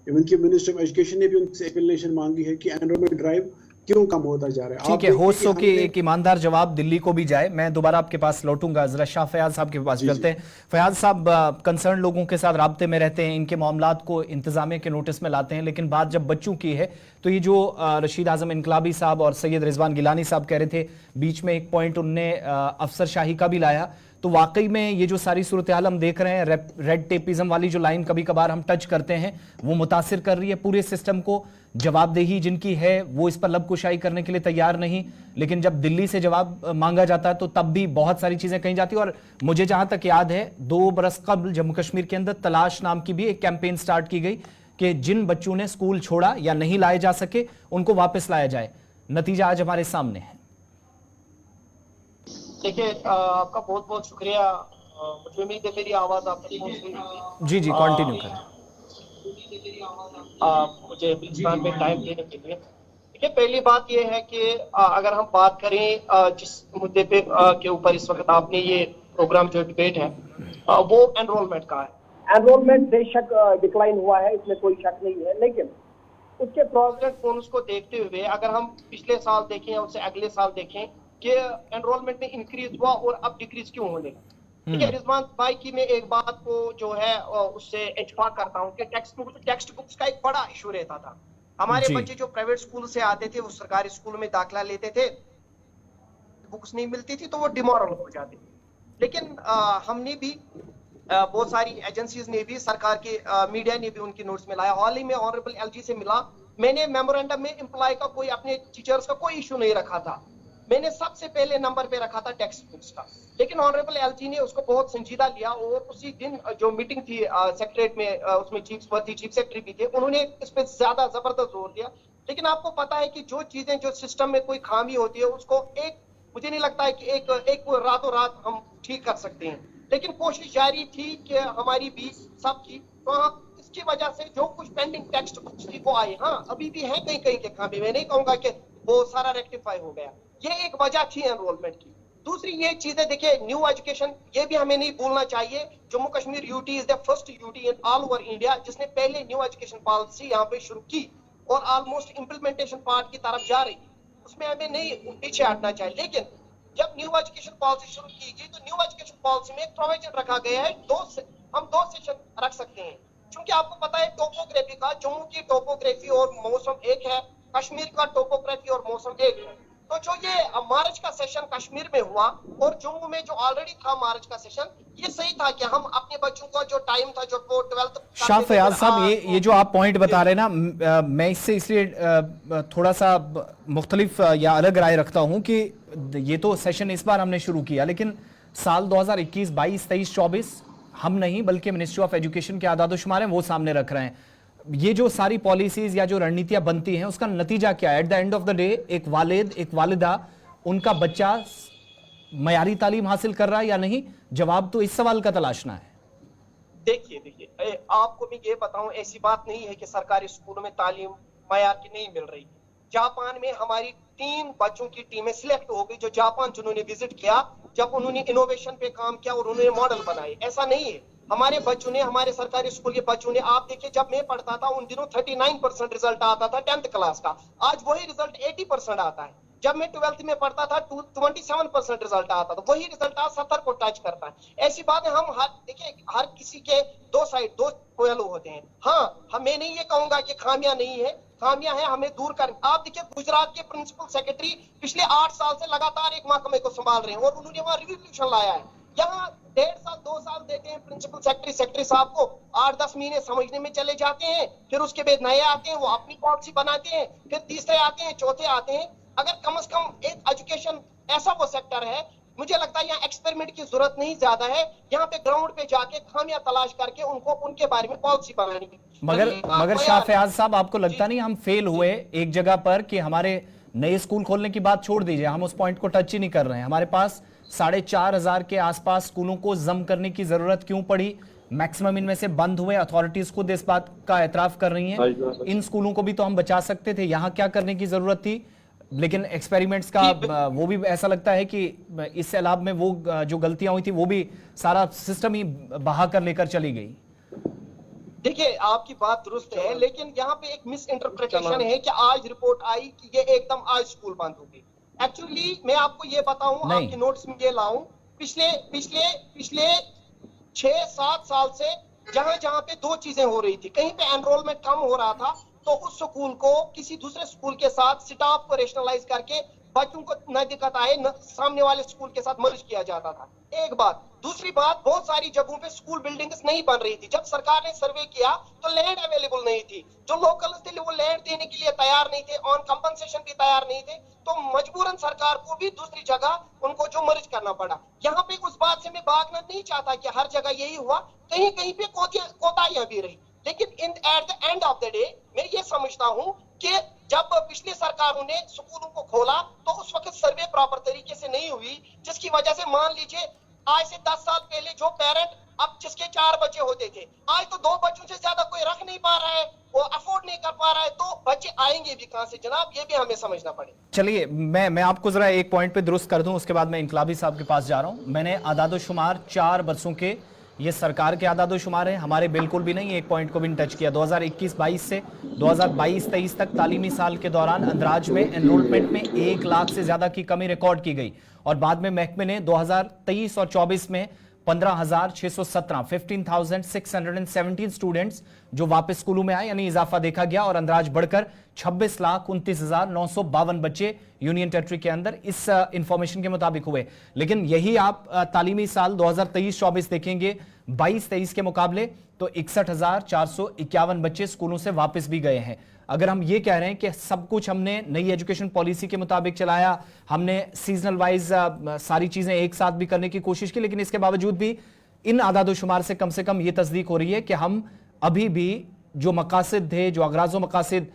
इवन कि मिनिस्टर ऑफ एजुकेशन ने भी उनसे एक्सप्लेनेशन मांगी है कि एनरोलमेंट ड्राइव क्यों कम होता जा रहा है। ठीक है, हो सो कि एक ईमानदार जवाब दिल्ली को भी जाए। मैं दोबारा आपके पास लौटूंगा, जरा शाह फयाज साहब के पास चलते हैं। फयाज साहब कंसर्न लोगों के साथ राब्ते में रहते हैं, इनके मामलात को इंतजामिया के नोटिस में लाते हैं, लेकिन बात जब बच्चों की है तो ये जो रशीद आजम इनकलाबी साहब और सैयद रिजवान गिलानी साहब कह रहे थे, बीच में एक पॉइंट उनने अफसरशाही का भी लाया, तो वाकई में ये जो सारी सूरत हाल हम देख रहे हैं, रेड टेपिज्म वाली जो लाइन कभी कभार हम टच करते हैं, वो मुतासिर कर रही है पूरे सिस्टम को। जवाबदेही जिनकी है वो इस पर लबकुशाई करने के लिए तैयार नहीं, लेकिन जब दिल्ली से जवाब मांगा जाता है तो तब भी बहुत सारी चीजें कही जाती है। और मुझे जहां तक याद है 2 बरस कबल जम्मू कश्मीर के अंदर तलाश नाम की भी एक कैंपेन स्टार्ट की गई कि जिन बच्चों ने स्कूल छोड़ा या नहीं लाए जा सके उनको वापस लाया जाए। नतीजा आज हमारे सामने है। देखिए, आपका बहुत बहुत शुक्रिया। मुझे उम्मीद है मेरी आवाज आप तक पहुंच रही है। जी जी, कंटिन्यू करें। मुझे बलूचिस्तान में टाइम देने के लिए। देखिए, पहली बात यह है कि अगर हम बात करें जिस मुद्दे पे के ऊपर इस वक्त आपने ये प्रोग्राम जो डिबेट है वो एनरोलमेंट का है। एनरोलमेंट बेशक डिक्लाइन हुआ है, इसमें कोई शक नहीं है, लेकिन उसके प्रोग्रेस को देखते हुए अगर हम पिछले साल देखें या उससे अगले साल देखें कि एनरोलमेंट में इंक्रीज हुआ और अब डिक्रीज क्यों होने लगा। ठीक है, रिजवान भाई की मैं एक बात को जो है उससे इत्तेफाक करता हूँ कि टेक्स्ट बुक्स का एक बड़ा इशू रहता था। हमारे बच्चे जो प्राइवेट स्कूल से आते थे वो सरकारी स्कूल में दाखिला लेते थे, बुक्स नहीं मिलती थी तो वो डिमोरल हो जाते थे। लेकिन हमने भी बहुत सारी एजेंसीज ने भी, सरकार के मीडिया ने भी उनकी नोट्स में लाया। हाल ही में ऑनरेबल एलजी से मिला, मैंने मेमोरेंडम में एम्प्लॉय का कोई, अपने टीचर्स का कोई इशू नहीं रखा था, मैंने सबसे पहले नंबर पे रखा था टेक्स्ट बुक्स का। लेकिन ऑनरेबल एलजी ने उसको बहुत संजीदा लिया और उसी दिन जो मीटिंग थी सेक्रेटरीट में, उसमें चीफ सेक्रेटरी भी थे, उन्होंने इस पे ज्यादा जबरदस्त जोर दिया। लेकिन आपको पता है कि जो चीजें, जो सिस्टम में कोई खामी होती है उसको मुझे नहीं लगता है कि एक रातों रात हम ठीक कर सकते हैं, लेकिन कोशिश जारी थी कि हमारी भी सब की। तो इसकी वजह से जो कुछ पेंडिंग टेक्स्ट बुक्स थी वो आई। हाँ, अभी भी है कहीं कहीं के खामी, मैं नहीं कहूंगा कि वो सारा रेक्टिफाई हो गया। ये एक वजह थी एनरोलमेंट की। दूसरी ये चीजें देखिए, न्यू एजुकेशन, ये भी हमें नहीं भूलना चाहिए। Jammu Kashmir UT is the first UT in all over India जिसने पहले न्यू एजुकेशन पॉलिसी यहाँ पे शुरू की और ऑलमोस्ट इंप्लीमेंटेशन पार्ट की तरफ जा रही है, उसमें हमें नहीं पीछे हटना चाहिए। लेकिन जब न्यू एजुकेशन पॉलिसी शुरू की गई तो न्यू एजुकेशन पॉलिसी में एक प्रोविजन रखा गया है, हम 2 सेशन रख सकते हैं, क्योंकि आपको पता है टोपोग्राफी का, जम्मू की टोपोग्राफी और मौसम एक है, कश्मीर का टोपोग्राफी और मौसम एक है। तो जो ये मार्च का सेशन कश्मीर में हुआ और जम्मू में जो ऑलरेडी था मार्च का सेशन, ये सही था कि हम अपने बच्चों का जो टाइम था, जो 12th। शाह फयाज साहब, ये जो आप पॉइंट बता रहे हैं ना, मैं इससे इसलिए थोड़ा सा मुख्तलिफ या अलग राय रखता हूं कि ये तो सेशन इस बार हमने शुरू किया, लेकिन साल 2021, 22, 23, 24 हम नहीं बल्कि मिनिस्ट्री ऑफ एजुकेशन के आदादोशुमार हैं वो सामने रख रहे हैं। ये जो सारी पॉलिसीज या जो रणनीतियां बनती हैं उसका नतीजा क्या है? At the end of the day एक वालिद, एक वालिदा, उनका बच्चा मयारी तालीम हासिल कर रहा है या नहीं? जवाब तो इस सवाल का तलाशना है। देखिए आपको मैं ये बताऊं, ऐसी बात नहीं है कि सरकारी स्कूलों में तालीम मयार की नहीं मिल रही। जापान में हमारी 3 बच्चों की टीमें सिलेक्ट हो गई जो जापान जिन्होंने विजिट किया, जब उन्होंने इनोवेशन पे काम किया और उन्होंने मॉडल बनाए। ऐसा नहीं है, हमारे बच्चों ने, हमारे सरकारी स्कूल के बच्चों ने, आप देखिए जब मैं पढ़ता था उन दिनों 39% रिजल्ट आता था 10th क्लास का, आज वही रिजल्ट 80% आता है। जब मैं 12th में पढ़ता था 27% रिजल्ट आता था, वही रिजल्ट आज 70 को टच करता है। ऐसी बात है, हम देखिए हर किसी के दो साइड, दो पहलू होते हैं। हाँ, मैं नहीं ये कहूंगा कि खामियां नहीं है, खामियां हैं, हमें दूर कर। आप देखिए गुजरात के प्रिंसिपल सेक्रेटरी पिछले 8 साल से लगातार एक महकमे को संभाल रहे हैं और उन्होंने वहां रिवोल्यूशन लाया है। यहाँ 1.5 साल 2 साल देते हैं प्रिंसिपल सेक्रेटरी साहब को, 8-10 महीने समझने में चले जाते हैं, फिर उसके बाद नए आते हैं, वो अपनी पॉलिसी बनाते हैं, फिर तीसरे आते हैं, चौथे आते हैं। अगर कम से कम एक एजुकेशन ऐसा वो सेक्टर है, मुझे लगता है यहाँ एक्सपेरिमेंट की जरूरत नहीं ज्यादा है, यहाँ पे ग्राउंड पे जाके खामियां तलाश करके उनको उनके बारे में पॉलिसी बनानी है। मगर शाह फयाज साहब, आपको लगता नहीं हम फेल हुए एक जगह पर कि हमारे नए स्कूल खोलने की बात छोड़ दीजिए, हम उस पॉइंट को टच ही नहीं कर रहे हैं। हमारे पास 4,500 के आसपास स्कूलों को जम करने की जरूरत क्यों पड़ी? मैक्सिमम इनमें से बंद हुए, अथॉरिटीज खुद इस बात का एतराफ कर रही हैं। इन स्कूलों को भी तो हम बचा सकते थे, यहाँ क्या करने की जरूरत थी? लेकिन एक्सपेरिमेंट्स का वो भी ऐसा लगता है कि इस सैलाब में वो जो गलतियां हुई थी वो भी सारा सिस्टम ही बहा कर लेकर चली गई। देखिए आपकी बात दुरुस्त है, लेकिन यहाँ पे एक मिस इंटरप्रिटेशन है कि आज रिपोर्ट आई कि ये एकदम आज स्कूल बंद हो गई। एक्चुअली मैं आपको ये बताऊं, आपके नोट्स में ये लाऊं, पिछले 6-7 साल से जहां पे 2 चीजें हो रही थी, कहीं पे एनरोलमेंट कम हो रहा था तो उस स्कूल को किसी दूसरे स्कूल के साथ स्टाफ को रेशनलाइज करके बच्चों को न दिक्कत आए, सामने वाले स्कूल के साथ मर्ज किया जाता था। एक बात। दूसरी बात, बहुत सारी जगहों पे स्कूल बिल्डिंग्स नहीं बन रही थी। जब सरकार ने सर्वे किया तो लैंड अवेलेबल नहीं थी, जो लोकल्स थे वो लैंड देने के लिए तैयार नहीं थे, ऑन कंपनसेशन भी तैयार नहीं थे, तो मजबूरन सरकार को भी दूसरी जगह उनको जो मर्ज करना पड़ा। यहाँ पे उस बात से मैं भागना नहीं चाहता कि हर जगह यही हुआ, कहीं कहीं पे कोताहियां भी रही, लेकिन at the end of the day मैं ये समझता हूँ कि जब पिछली सरकारों ने स्कूलों को खोला तो उस वक्त सर्वे प्रॉपर तरीके से नहीं हुई, जिसकी वजह से मान लीजिए आज से 10 साल पहले जो पेरेंट अब जिसके 4 बच्चे होते थे, आज तो 2 बच्चों से ज्यादा कोई रख नहीं पा रहा है, वो अफोर्ड नहीं कर पा रहा है, तो बच्चे आएंगे भी कहां से जनाब, ये भी हमें समझना पड़ेगा। चलिए मैं आपको जरा एक पॉइंट पे दुरुस्त कर दूं, उसके बाद मैं इनकलाबी साहब के पास जा रहा हूं। मैंने आदादोशुमार 4 बरसों के, ये सरकार के आदादोशुमार हैं, हमारे बिल्कुल भी नहीं, एक पॉइंट को भी टच किया। 2021-22 से 2022-23 तक तालीमी साल के दौरान अंदराज में एनरोलमेंट में 1 लाख से ज्यादा की कमी रिकॉर्ड की गई और बाद में महकमे ने 2023 और 24 में 15,617 15,617 स्टूडेंट्स जो वापस स्कूलों में आए, यानी इजाफा देखा गया और अंदराज बढ़कर 26,29,952 बच्चे यूनियन टेरिटरी के अंदर इस इंफॉर्मेशन के मुताबिक हुए। लेकिन यही आप तालीमी साल 2023-24 देखेंगे 22-23 के मुकाबले तो 61,451 बच्चे स्कूलों से वापस भी गए हैं। अगर हम ये कह रहे हैं कि सब कुछ हमने नई एजुकेशन पॉलिसी के मुताबिक चलाया, हमने सीजनल वाइज सारी चीजें एक साथ भी करने की कोशिश की, लेकिन इसके बावजूद भी इन आदादोशुमार से कम ये तस्दीक हो रही है कि हम अभी भी जो मकासद थे, जो अगराज़ो मकासद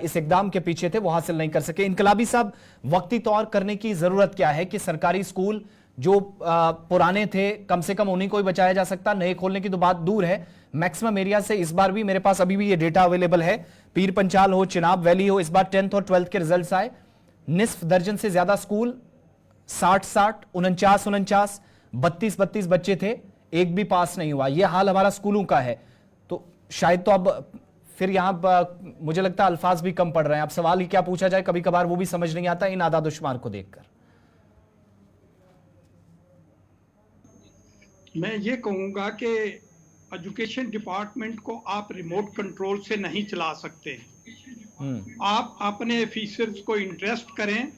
इस इकदाम के पीछे थे, वो हासिल नहीं कर सके। इनकलाबी साहब, वक्ती तौर करने की जरूरत क्या है कि सरकारी स्कूल जो पुराने थे कम से कम उन्हीं को ही बचाया जा सकता, नए खोलने की तो बात दूर है। मैक्सिमम एरिया से इस बार भी मेरे पास अभी भी ये डेटा अवेलेबल है, पीर पंचाल हो, चिनाब वैली हो, इस बार 10th और 12th के रिजल्ट्स आए, निस्फ दर्जन से ज्यादा स्कूल 60-60, 49-49, 32-32 बच्चे थे, एक भी पास नहीं हुआ। यह हाल हमारा स्कूलों का है। तो शायद तो अब फिर यहां मुझे लगता है अल्फाज भी कम पड़ रहे हैं। अब सवाल ही क्या पूछा जाए, कभी कभार वो भी समझ नहीं आता इन आदादोशुमार को देखकर। मैं ये कहूंगा कि एजुकेशन डिपार्टमेंट को आप रिमोट कंट्रोल से नहीं चला सकते। आप अपने ऑफिसर्स को इंटरेस्ट करें,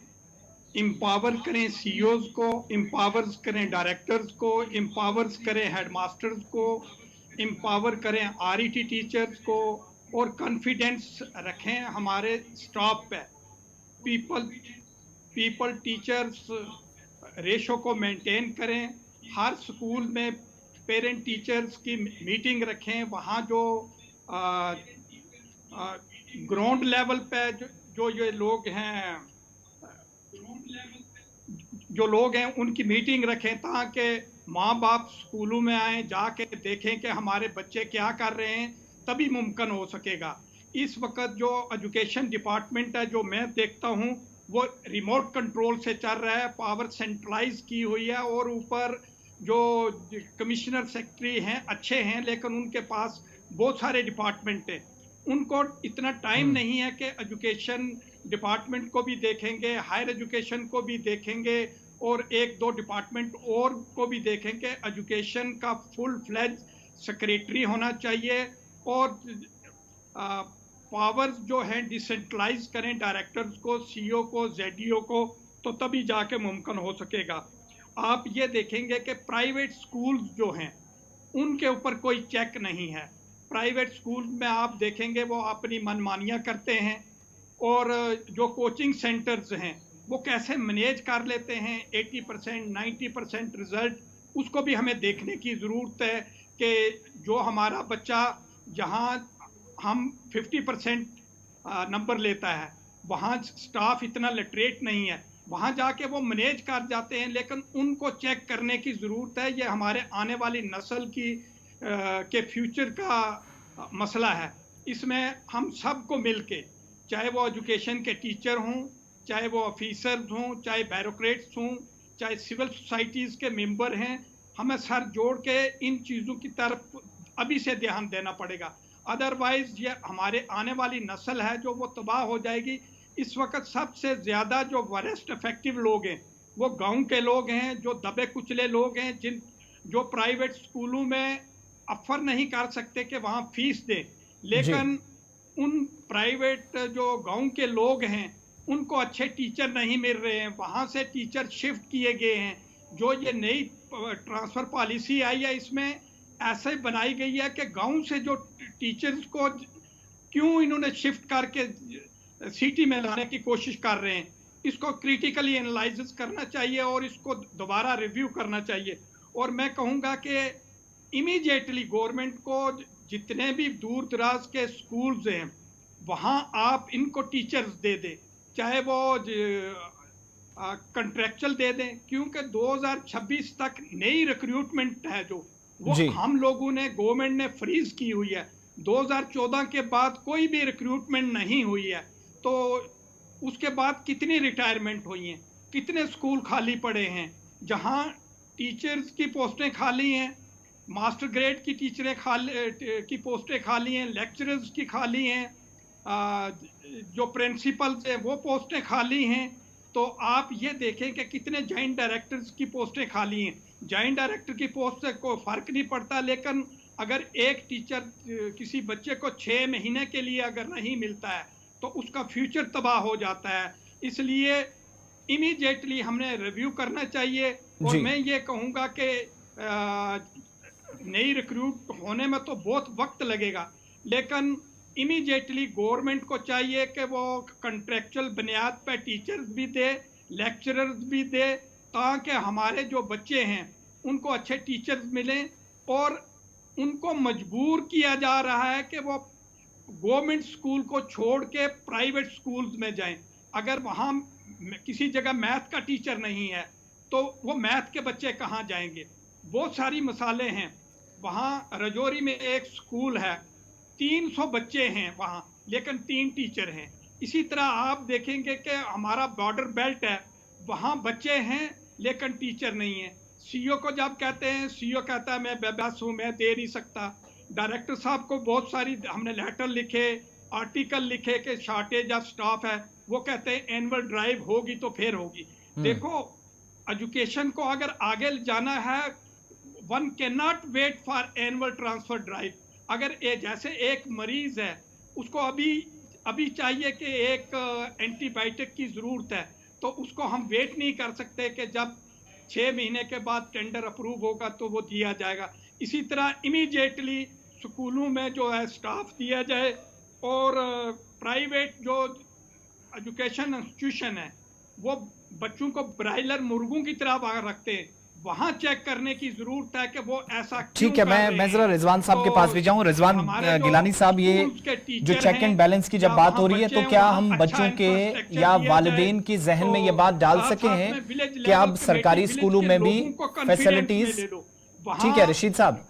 एम्पावर करें सीईओज को, एम्पावर्स करें डायरेक्टर्स को, एम्पावर्स करें हेडमास्टर्स को, एम्पावर करें आरईटी टीचर्स को और कॉन्फिडेंस रखें हमारे स्टाफ पे। पीपल टीचर्स रेशो को मेंटेन करें। हर स्कूल में पेरेंट टीचर्स की मीटिंग रखें। वहाँ जो ग्राउंड लेवल पे जो ये लोग हैं उनकी मीटिंग रखें ताकि माँ बाप स्कूलों में आए, जाके देखें कि हमारे बच्चे क्या कर रहे हैं, तभी मुमकिन हो सकेगा। इस वक्त जो एजुकेशन डिपार्टमेंट है, जो मैं देखता हूँ, वो रिमोट कंट्रोल से चल रहा है, पावर सेंट्रलाइज की हुई है, और ऊपर जो कमिश्नर सेक्रेटरी हैं अच्छे हैं, लेकिन उनके पास बहुत सारे डिपार्टमेंट हैं। उनको इतना टाइम नहीं है कि एजुकेशन डिपार्टमेंट को भी देखेंगे, हायर एजुकेशन को भी देखेंगे, और एक दो डिपार्टमेंट और को भी देखेंगे। एजुकेशन का फुल फ्लेज सेक्रेटरी होना चाहिए, और पावर्स जो हैं डिसेंट्रलाइज करें, डायरेक्टर्स को, सीईओ को, जेडीओ को, तो तभी जाके मुमकिन हो सकेगा। आप ये देखेंगे कि प्राइवेट स्कूल्स जो हैं उनके ऊपर कोई चेक नहीं है। प्राइवेट स्कूल में आप देखेंगे वो अपनी मनमानियाँ करते हैं, और जो कोचिंग सेंटर्स हैं वो कैसे मैनेज कर लेते हैं 80% 90% रिजल्ट, उसको भी हमें देखने की ज़रूरत है कि जो हमारा बच्चा जहां हम 50% नंबर लेता है, वहां स्टाफ इतना लिटरेट नहीं है, वहां जाके वो मैनेज कर जाते हैं, लेकिन उनको चेक करने की ज़रूरत है। ये हमारे आने वाली नस्ल की के फ्यूचर का मसला है। इसमें हम सबको मिलके, चाहे वो एजुकेशन के टीचर हों, चाहे वो ऑफिसर्स हों, चाहे ब्यूरोक्रेट्स हों, चाहे सिविल सोसाइटीज़ के मेंबर हैं, हमें सर जोड़ के इन चीज़ों की तरफ अभी से ध्यान देना पड़ेगा। अदरवाइज ये हमारे आने वाली नस्ल है जो वो तबाह हो जाएगी। इस वक्त सबसे ज़्यादा जो वरेस्ट इफेक्टिव लोग हैं वो गांव के लोग हैं, जो दबे कुचले लोग हैं, जो प्राइवेट स्कूलों में अफर नहीं कर सकते कि वहाँ फीस दें, लेकिन उन प्राइवेट जो गांव के लोग हैं उनको अच्छे टीचर नहीं मिल रहे हैं, वहाँ से टीचर शिफ्ट किए गए हैं। जो ये नई ट्रांसफ़र पॉलिसी आई है, इसमें ऐसे बनाई गई है कि गांव से जो टीचर्स को क्यों इन्होंने शिफ्ट करके सिटी में लाने की कोशिश कर रहे हैं, इसको क्रिटिकली एनालाइज करना चाहिए और इसको दोबारा रिव्यू करना चाहिए। और मैं कहूँगा कि इमीडिएटली गवर्नमेंट को जितने भी दूर दराज के स्कूल्स हैं वहाँ आप इनको टीचर्स दे दें, चाहे वो कंट्रैक्चुअल दे दें, क्योंकि 2026 तक नई रिक्रूटमेंट है जो वो हम लोगों ने, गवर्नमेंट ने फ्रीज की हुई है। 2014 के बाद कोई भी रिक्रूटमेंट नहीं हुई है, तो उसके बाद कितनी रिटायरमेंट हुई हैं, कितने स्कूल खाली पड़े हैं, जहां टीचर्स की पोस्टें खाली हैं, मास्टर ग्रेड की टीचरें की पोस्टें खाली हैं, लेक्चरर्स की खाली हैं, जो प्रिंसिपल्स हैं वो पोस्टें खाली हैं। तो आप ये देखें कि कितने जॉइंट डायरेक्टर्स की पोस्टें खाली हैं। जॉइंट डायरेक्टर की पोस्ट से कोई फ़र्क नहीं पड़ता, लेकिन अगर एक टीचर किसी बच्चे को 6 महीने के लिए अगर नहीं मिलता है तो उसका फ्यूचर तबाह हो जाता है। इसलिए इमीडिएटली हमने रिव्यू करना चाहिए। और मैं ये कहूँगा कि नई रिक्रूट होने में तो बहुत वक्त लगेगा, लेकिन इमीडिएटली गवर्नमेंट को चाहिए कि वो कॉन्ट्रैक्चुअल बुनियाद पर टीचर्स भी दे, लेक्चरर्स भी दे, ताकि हमारे जो बच्चे हैं उनको अच्छे टीचर्स मिलें। और उनको मजबूर किया जा रहा है कि वो गवर्नमेंट स्कूल को छोड़ के प्राइवेट स्कूल्स में जाएं। अगर वहाँ किसी जगह मैथ का टीचर नहीं है तो वो मैथ के बच्चे कहाँ जाएंगे। बहुत सारी मिसालें हैं। वहाँ रजौरी में एक स्कूल है, 300 बच्चे हैं वहाँ, लेकिन 3 टीचर हैं। इसी तरह आप देखेंगे कि हमारा बॉर्डर बेल्ट है, वहाँ बच्चे हैं लेकिन टीचर नहीं है। सीईओ को जब कहते हैं, सीईओ कहता है मैं बेबस हूँ, मैं दे नहीं सकता। डायरेक्टर साहब को बहुत सारी हमने लेटर लिखे, आर्टिकल लिखे कि शॉर्टेज ऑफ स्टाफ है, वो कहते हैं एनुअल ड्राइव होगी तो फिर होगी। देखो, एजुकेशन को अगर आगे जाना है, one can not wait for annual transfer drive. अगर जैसे एक मरीज है, उसको अभी चाहिए कि एक एंटीबायोटिक की ज़रूरत है, तो उसको हम वेट नहीं कर सकते कि जब 6 महीने के बाद टेंडर अप्रूव होगा तो वो दिया जाएगा। इसी तरह इमीडिएटली स्कूलों में जो है स्टाफ दिया जाए, और प्राइवेट जो एजुकेशन इंस्टीट्यूशन है वो बच्चों को ब्रायलर मुर्गों की तरह रखते हैं। वहां चेक करने की जरूरत है कि वो ऐसा ठीक है, मैं जरा रिजवान साहब के पास भी जाऊं। रिजवान गिलानी साहब, ये जो चेक एंड बैलेंस की जब बात हो रही है, तो क्या हम बच्चों के या वालिदैन की जहन में ये बात डाल सके हैं कि अब सरकारी स्कूलों में भी फैसिलिटीज, ठीक है रशीद साहब,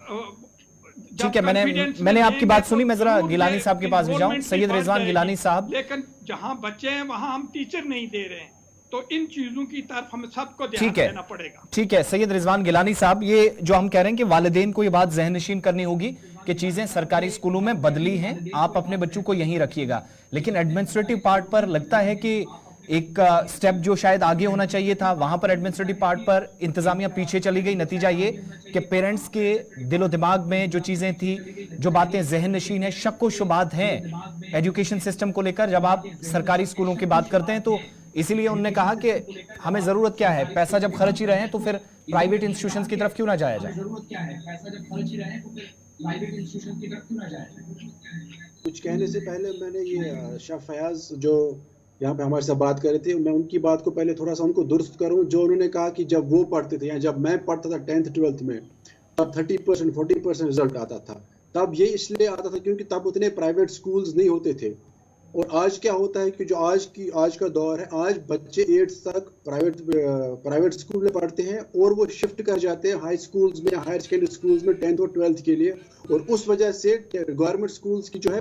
ठीक है, मैंने आपकी बात सुनी। मैं जरा गिलानी साहब के पास भी जाऊं। सैयद रिजवान गिलानी साहब, लेकिन जहां बच्चे हैं वहां हम टीचर नहीं दे रहे हैं, तो इन चीजों की तरफ हमें सबको ध्यान देना पड़ेगा। ठीक है सैयद रिजवान गिलानी साहब, ये जो हम कह रहे हैं कि वालिदैन को ये बात ज़हननशीन करनी होगी कि चीजें सरकारी स्कूलों में बदली हैं, आप अपने बच्चों को यहीं रखिएगा, लेकिन एडमिनिस्ट्रेटिव पार्ट पर लगता है कि एक स्टेप जो शायद आगे होना चाहिए था, वहां पर एडमिनिस्ट्रेटिव पार्ट पर इंतजामिया पीछे चली गई। नतीजा ये कि पेरेंट्स के दिलो दिमाग में जो चीजें थी, जो बातें ज़हननशीन है, शक व शुबात हैं एजुकेशन सिस्टम को लेकर जब आप सरकारी स्कूलों की बात करते हैं, तो इसीलिए उन्होंने कहा कि हमें जरूरत क्या है, पैसा जब खर्च ही रहे हैं तो फिर प्राइवेट इंस्टीट्यूशंस की तरफ क्यों ना जाया जाए। कुछ कहने से पहले मैंने ये शाह फयाज जो यहाँ पे हमारे साथ बात कर रहे थे, मैं उनकी बात को पहले थोड़ा सा उनको दुरुस्त करूं। जो उन्होंने कहा कि जब वो पढ़ते थे या जब मैं पढ़ता था 10th 12th में, तब 30% 40% रिजल्ट आता था। तब ये इसलिए आता था क्योंकि तब उतने प्राइवेट स्कूल्स नहीं होते थे। और आज क्या होता है कि जो आज का दौर है, आज बच्चे 8th तक प्राइवेट स्कूल में पढ़ते हैं और वो शिफ्ट कर जाते हैं हाई स्कूल्स में, हायर सेकेंडरी स्कूल्स में 10th और 12th के लिए, और उस वजह से गवर्नमेंट स्कूल्स की जो है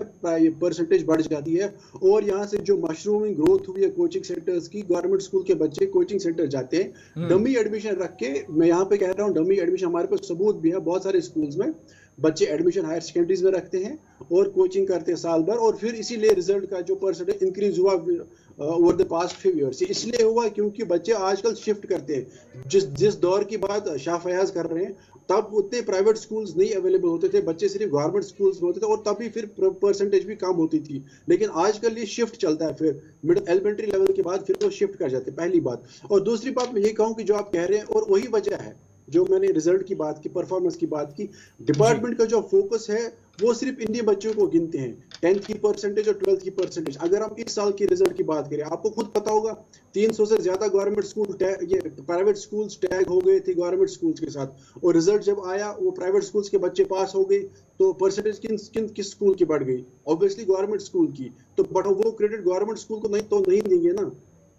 परसेंटेज बढ़ जाती है। और यहाँ से जो मशरूमिंग ग्रोथ हुई है कोचिंग सेंटर्स की, गवर्नमेंट स्कूल के बच्चे कोचिंग सेंटर जाते हैं डमी एडमिशन रख के। मैं यहाँ पे कह रहा हूँ डमी एडमिशन, हमारे पास सबूत भी है, बहुत सारे स्कूल्स में बच्चे एडमिशन हायर सेकेंडरीज में रखते हैं और कोचिंग करते हैं साल भर, और फिर इसीलिए रिजल्ट का जो परसेंटेज इंक्रीज हुआ over the past few years, इसलिए हुआ क्योंकि बच्चे आजकल शिफ्ट करते हैं। जिस दौर की बात शाह फयाज कर रहे हैं, तब उतने प्राइवेट स्कूल्स नहीं अवेलेबल होते थे, बच्चे सिर्फ गवर्नमेंट स्कूल्स में होते थे, और तभी फिर परसेंटेज भी कम होती थी। लेकिन आजकल ये शिफ्ट चलता है, फिर मिडिल एलिमेंट्री लेवल के बाद फिर वो शिफ्ट कर जाते हैं, पहली बात। और दूसरी बात मैं ये कहूँ कि जो आप कह रहे हैं, और वही वजह है जो मैंने रिजल्ट की बात की, परफॉर्मेंस की बात की, डिपार्टमेंट का जो फोकस है वो सिर्फ इंडियन बच्चों को गिनते हैं, 10th की परसेंटेज और 12th की परसेंटेज। अगर हम इस साल की रिजल्ट की बात करें, आपको खुद पता होगा 300 से ज्यादा गवर्नमेंट स्कूल ये प्राइवेट स्कूल्स टैग हो गए थे गवर्नमेंट स्कूल्स के साथ, और रिजल्ट जब आया वो प्राइवेट स्कूल्स के बच्चे पास हो गए, तो परसेंटेज किस स्कूल की बढ़ गई? ऑब्वियसली गवर्नमेंट स्कूल की। तो बट वो क्रेडिट गवर्नमेंट स्कूल को नहीं देंगे ना,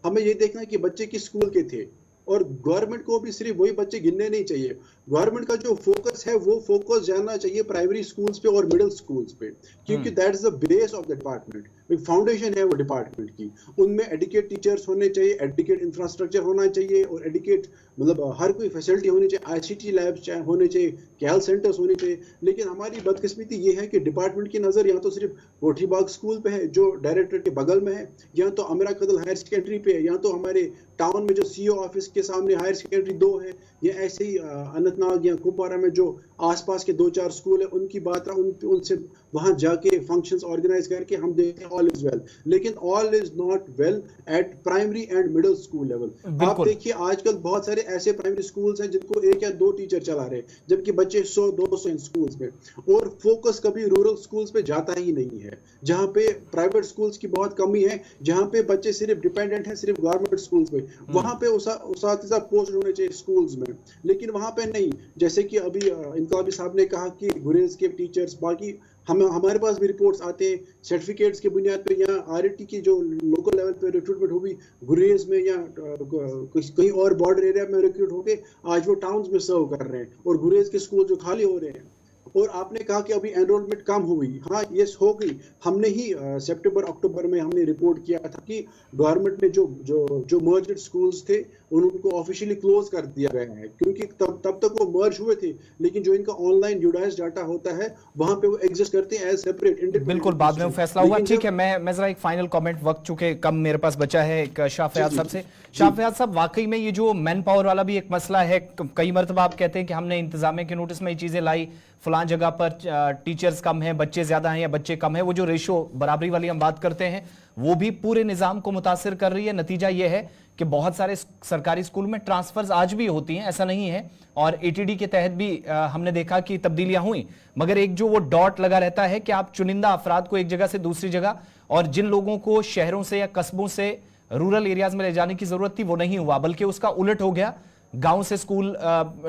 हमें ये देखना है कि बच्चे किस स्कूल के थे। और गवर्नमेंट को भी सिर्फ वही बच्चे गिनने नहीं चाहिए, गवर्नमेंट का जो फोकस है वो फोकस जानना चाहिए प्राइमरी स्कूल्स पे और मिडिल स्कूल्स पे, क्योंकि that is the base of the department, foundation है वो डिपार्टमेंट की। उनमें एडुकेट टीचर्स होने चाहिए, एडुकेट इंफ्रास्ट्रक्चर होना चाहिए, और एडुकेट मतलब हर कोई फैसिलिटी होनी चाहिए, आईसीटी लैब्स होने चाहिए, कैल सेंटर्स होने चाहिए। लेकिन हमारी बदकिस्मती ये है कि डिपार्टमेंट की नजर या तो सिर्फ कोठी बाग स्कूल पे है जो डायरेक्टर के बगल में है, या तो अमीरा कदल हायर सेकेंडरी पे है, या तो हमारे टाउन में जो सीओ ऑफिस के सामने हायर सेकेंडरी 2 है, या ऐसे ही अनंतनाग या कुपवारा में जो आसपास के 2-4 स्कूल है उनकी बात उनसे वहां जाके फंक्शंस ऑर्गेनाइज करके हम देखते हैं ऑल इज वेल। लेकिन all is not well at primary and middle school level. आप देखिए आजकल बहुत सारे ऐसे प्राइमरी स्कूल्स हैं जिनको 1 या 2 टीचर चला रहे हैं, जबकि बच्चे 100-200 इन स्कूल्स में, और फोकस कभी रूरल स्कूल्स पे जाता ही नहीं है, जहां पे प्राइवेट स्कूल्स की बहुत कमी है, जहां पे बच्चे सिर्फ डिपेंडेंट हैं सिर्फ गवर्नमेंट स्कूल्स पे। वहां पे उसातिज़ा पोस्ट होने चाहिए स्कूल्स में, लेकिन वहां पे नहीं। जैसे कि अभी इनकलाबी साहब ने कहा कि गुरेज के टीचर्स, बाकी हमारे पास भी रिपोर्ट्स आते हैं सर्टिफिकेट्स के बुनियाद पे, या आरटी की जो लोकल लेवल पे रिक्रूटमेंट हुई गुरेज में या कहीं और बॉर्डर एरिया में रिक्रूट होके आज वो टाउन्स में सर्व कर रहे हैं, और गुरेज के स्कूल जो खाली हो रहे हैं। और आपने कहा कि अभी एनरोलमेंट कम हुई, हाँ ये हो गई। हमने ही सितंबर अक्टूबर में हमने रिपोर्ट किया था कि गवर्नमेंट ने जो मर्ज्ड स्कूल्स थे उनको ऑफिशियली क्लोज कर दिया गया है, क्योंकि तब तक वो मर्ज हुए थे, लेकिन जो इनका ऑनलाइन यूडाइज डाटा होता है वहां पे वो एग्जिस्ट करते हैं एज सेपरेट। बिल्कुल, बाद में वो फैसला हुआ। ठीक है, मैं जरा एक फाइनल कमेंट, वक्त चूंकि कम मेरे पास बचा है, एक शाह फयाज साहब से। शाह फयाज साहब, वाकई में ये जो मैन पावर वाला भी एक मसला है, कई मरतबा आप कहते हैं कि हमने इंतजामिया के नोटिस में ये चीजें लाई, फलां जगह पर टीचर्स कम हैं, बच्चे ज्यादा हैं या बच्चे कम हैं, वो जो रेशो बराबरी वाली हम बात करते हैं वो भी पूरे निजाम को मुतासिर कर रही है। नतीजा यह है कि बहुत सारे सरकारी स्कूल में ट्रांसफर्स आज भी होती हैं, ऐसा नहीं है, और एटीडी के तहत भी हमने देखा कि तब्दीलियां हुई, मगर एक जो वो डॉट लगा रहता है कि आप चुनिंदा अफराद को एक जगह से दूसरी जगह, और जिन लोगों को शहरों से या कस्बों से रूरल एरियाज में ले जाने की जरूरत थी वो नहीं हुआ, बल्कि उसका उलट हो गया। गांव से स्कूल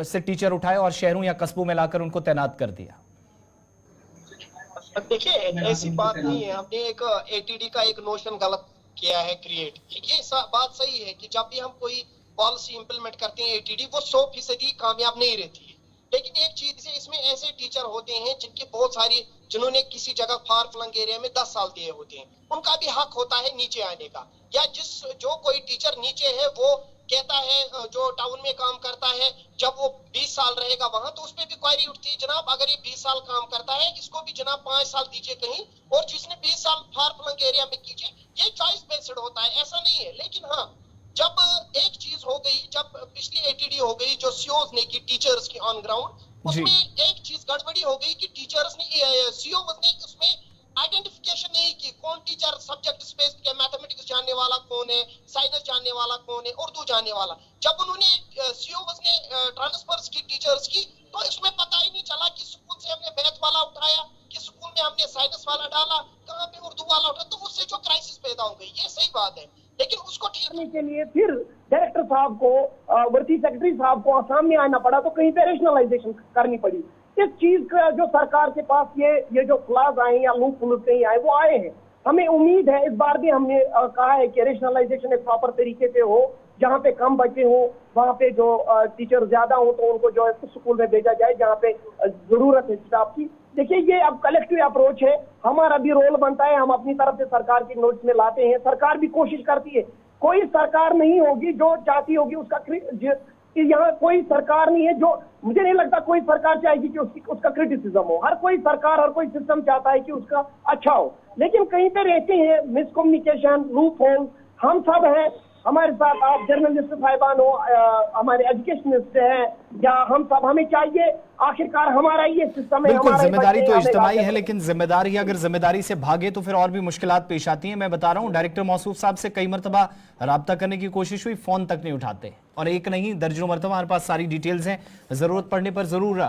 से टीचर उठाए और शहरों या कस्बों में लाकर उनको तैनात कर दिया? देखिए, ऐसी बात नहीं है। हमने एक एटीडी का एक नोशन गलत किया है क्रिएट। ये बात सही है कि जब भी हम कोई पॉलिसी इंप्लीमेंट करते हैं एटीडी, वो 100% कामयाब नहीं रहती है। लेकिन एक चीज है, इसमें ऐसे टीचर होते हैं जिनकी बहुत सारी, जिन्होंने किसी जगह फार फ्लंग एरिया में 10 साल दिए होते हैं, उनका भी हक होता है नीचे आने का। या जो कोई टीचर नीचे है वो कहता है, जो टाउन में काम करता है, जब वो 20 साल रहेगा वहां, तो उस पर भी क्वेरी उठती है, जनाब अगर ये 20 साल काम करता है, इसको भी जनाब 5 साल दीजिए कहीं, और जिसने 20 साल फार फ्लंग एरिया में कीजिए। ये चॉइस बेस्ड होता है, ऐसा नहीं है। लेकिन हाँ, जब एक चीज हो गई, जब पिछली एटीडी हो गई जो सीओज ने की टीचर्स की ऑन ग्राउंड, उसमें एक चीज गड़बड़ी हो गई कि टीचर्स ने, सीओ ने उसमें आइडेंटिफिकेशन नहीं की, कौन टीचर सब्जेक्ट स्पेस के मैथमेटिक्स जानने वाला कौन है, साइंस जानने वाला कौन है, उर्दू जानने वाला। जब उन्होंने सीओ ने ट्रांसफर्स की टीचर्स की, तो इसमें पता ही नहीं चला कि स्कूल से हमने मैथ वाला उठाया, कि स्कूल में हमने साइंस वाला डाला, कहाँ पे उर्दू वाला उठा। तो उससे जो क्राइसिस पैदा हो गई, ये सही बात है। लेकिन उसको ठीक करने के लिए फिर डायरेक्टर साहब को, वर्दी सेक्रेटरी साहब को सामने आना पड़ा, तो कहीं पे रेशनलाइजेशन करनी पड़ी। इस चीज का जो सरकार के पास ये जो क्लास आए या लूप होल कहीं आए, वो आए हैं। हमें उम्मीद है, इस बार भी हमने कहा है कि रेशनलाइजेशन एक प्रॉपर तरीके से हो, जहाँ पे कम बच्चे हो वहाँ पे जो टीचर ज्यादा हो तो उनको जो है स्कूल में भेजा जाए जहाँ पे जरूरत है स्टाफ की। देखिए, ये अब कलेक्टिव अप्रोच है, हमारा भी रोल बनता है, हम अपनी तरफ से सरकार की नोटिस में लाते हैं। सरकार भी कोशिश करती है, कोई सरकार नहीं होगी जो चाहती होगी उसका, यहाँ कोई सरकार नहीं है जो, मुझे नहीं लगता कोई सरकार चाहेगी कि उसका क्रिटिसिज्म हो। हर कोई सरकार, हर कोई सिस्टम चाहता है कि उसका अच्छा हो, लेकिन कहीं पे रहते हैं मिसकम्युनिकेशन, लूप होल। हम सब हैं, हमारे साथ आप जर्नलिस्ट साहिबान हो, हमारे एजुकेशनिस्ट हैं, या हम सब, हमें चाहिए आखिरकार हमारा ये सिस्टम है। बिल्कुल, जिम्मेदारी तो इज्तिमाई है, लेकिन जिम्मेदारी अगर जिम्मेदारी से भागे तो फिर और भी मुश्किलात पेश आती हैं। मैं बता रहा हूं, डायरेक्टर मौसूफ साहब से कई मरतबा राब्ता करने की कोशिश हुई, फोन तक नहीं उठाते, और एक नहीं दर्जनों मरतबा हमारे पास सारी डिटेल्स हैं, जरूरत पड़ने पर जरूर।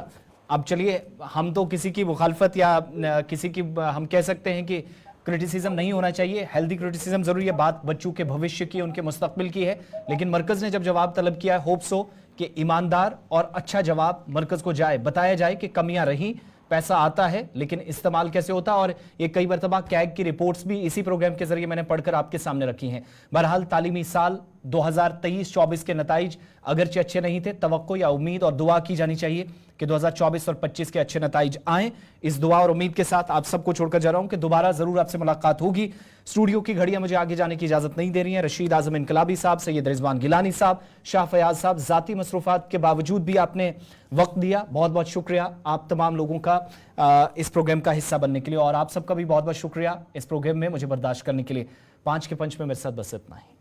अब चलिए, हम तो किसी की मुखालफत या किसी की, हम कह सकते हैं कि क्रिटिसिज्म नहीं होना चाहिए, हेल्दी क्रिटिसिज्म जरूरी है, बात बच्चों के भविष्य की, उनके मुस्तकबिल की है। लेकिन मरकज ने जब जवाब तलब किया है, होप्स हो कि ईमानदार और अच्छा जवाब मरकज को जाए, बताया जाए कि कमियां रही, पैसा आता है लेकिन इस्तेमाल कैसे होता है। और ये कई मरतबा कैग की रिपोर्ट्स भी इसी प्रोग्राम के जरिए मैंने पढ़कर आपके सामने रखी हैं। बहरहाल, तालीमी साल 2023-24 के नताइज अगरचे अच्छे नहीं थे, तवक्को या उम्मीद और दुआ की जानी चाहिए कि 2024 और 25 के अच्छे नताइज आएं। इस दुआ और उम्मीद के साथ आप सबको छोड़कर जा रहा हूं कि दोबारा जरूर आपसे मुलाकात होगी। स्टूडियो की घड़ियां मुझे आगे जाने की इजाजत नहीं दे रही हैं। रशीद आजम इनकलाबी साहब, सैयद रिजवान गिलानी साहब, शाह फयाज साहब, जाती मसरूफात के बावजूद भी आपने वक्त दिया, बहुत बहुत शुक्रिया आप तमाम लोगों का इस प्रोग्राम का हिस्सा बनने के लिए, और आप सबका भी बहुत बहुत शुक्रिया इस प्रोग्राम में मुझे बर्दाश्त करने के लिए। 5 के पंच में मेरे साथ बस इतना ही।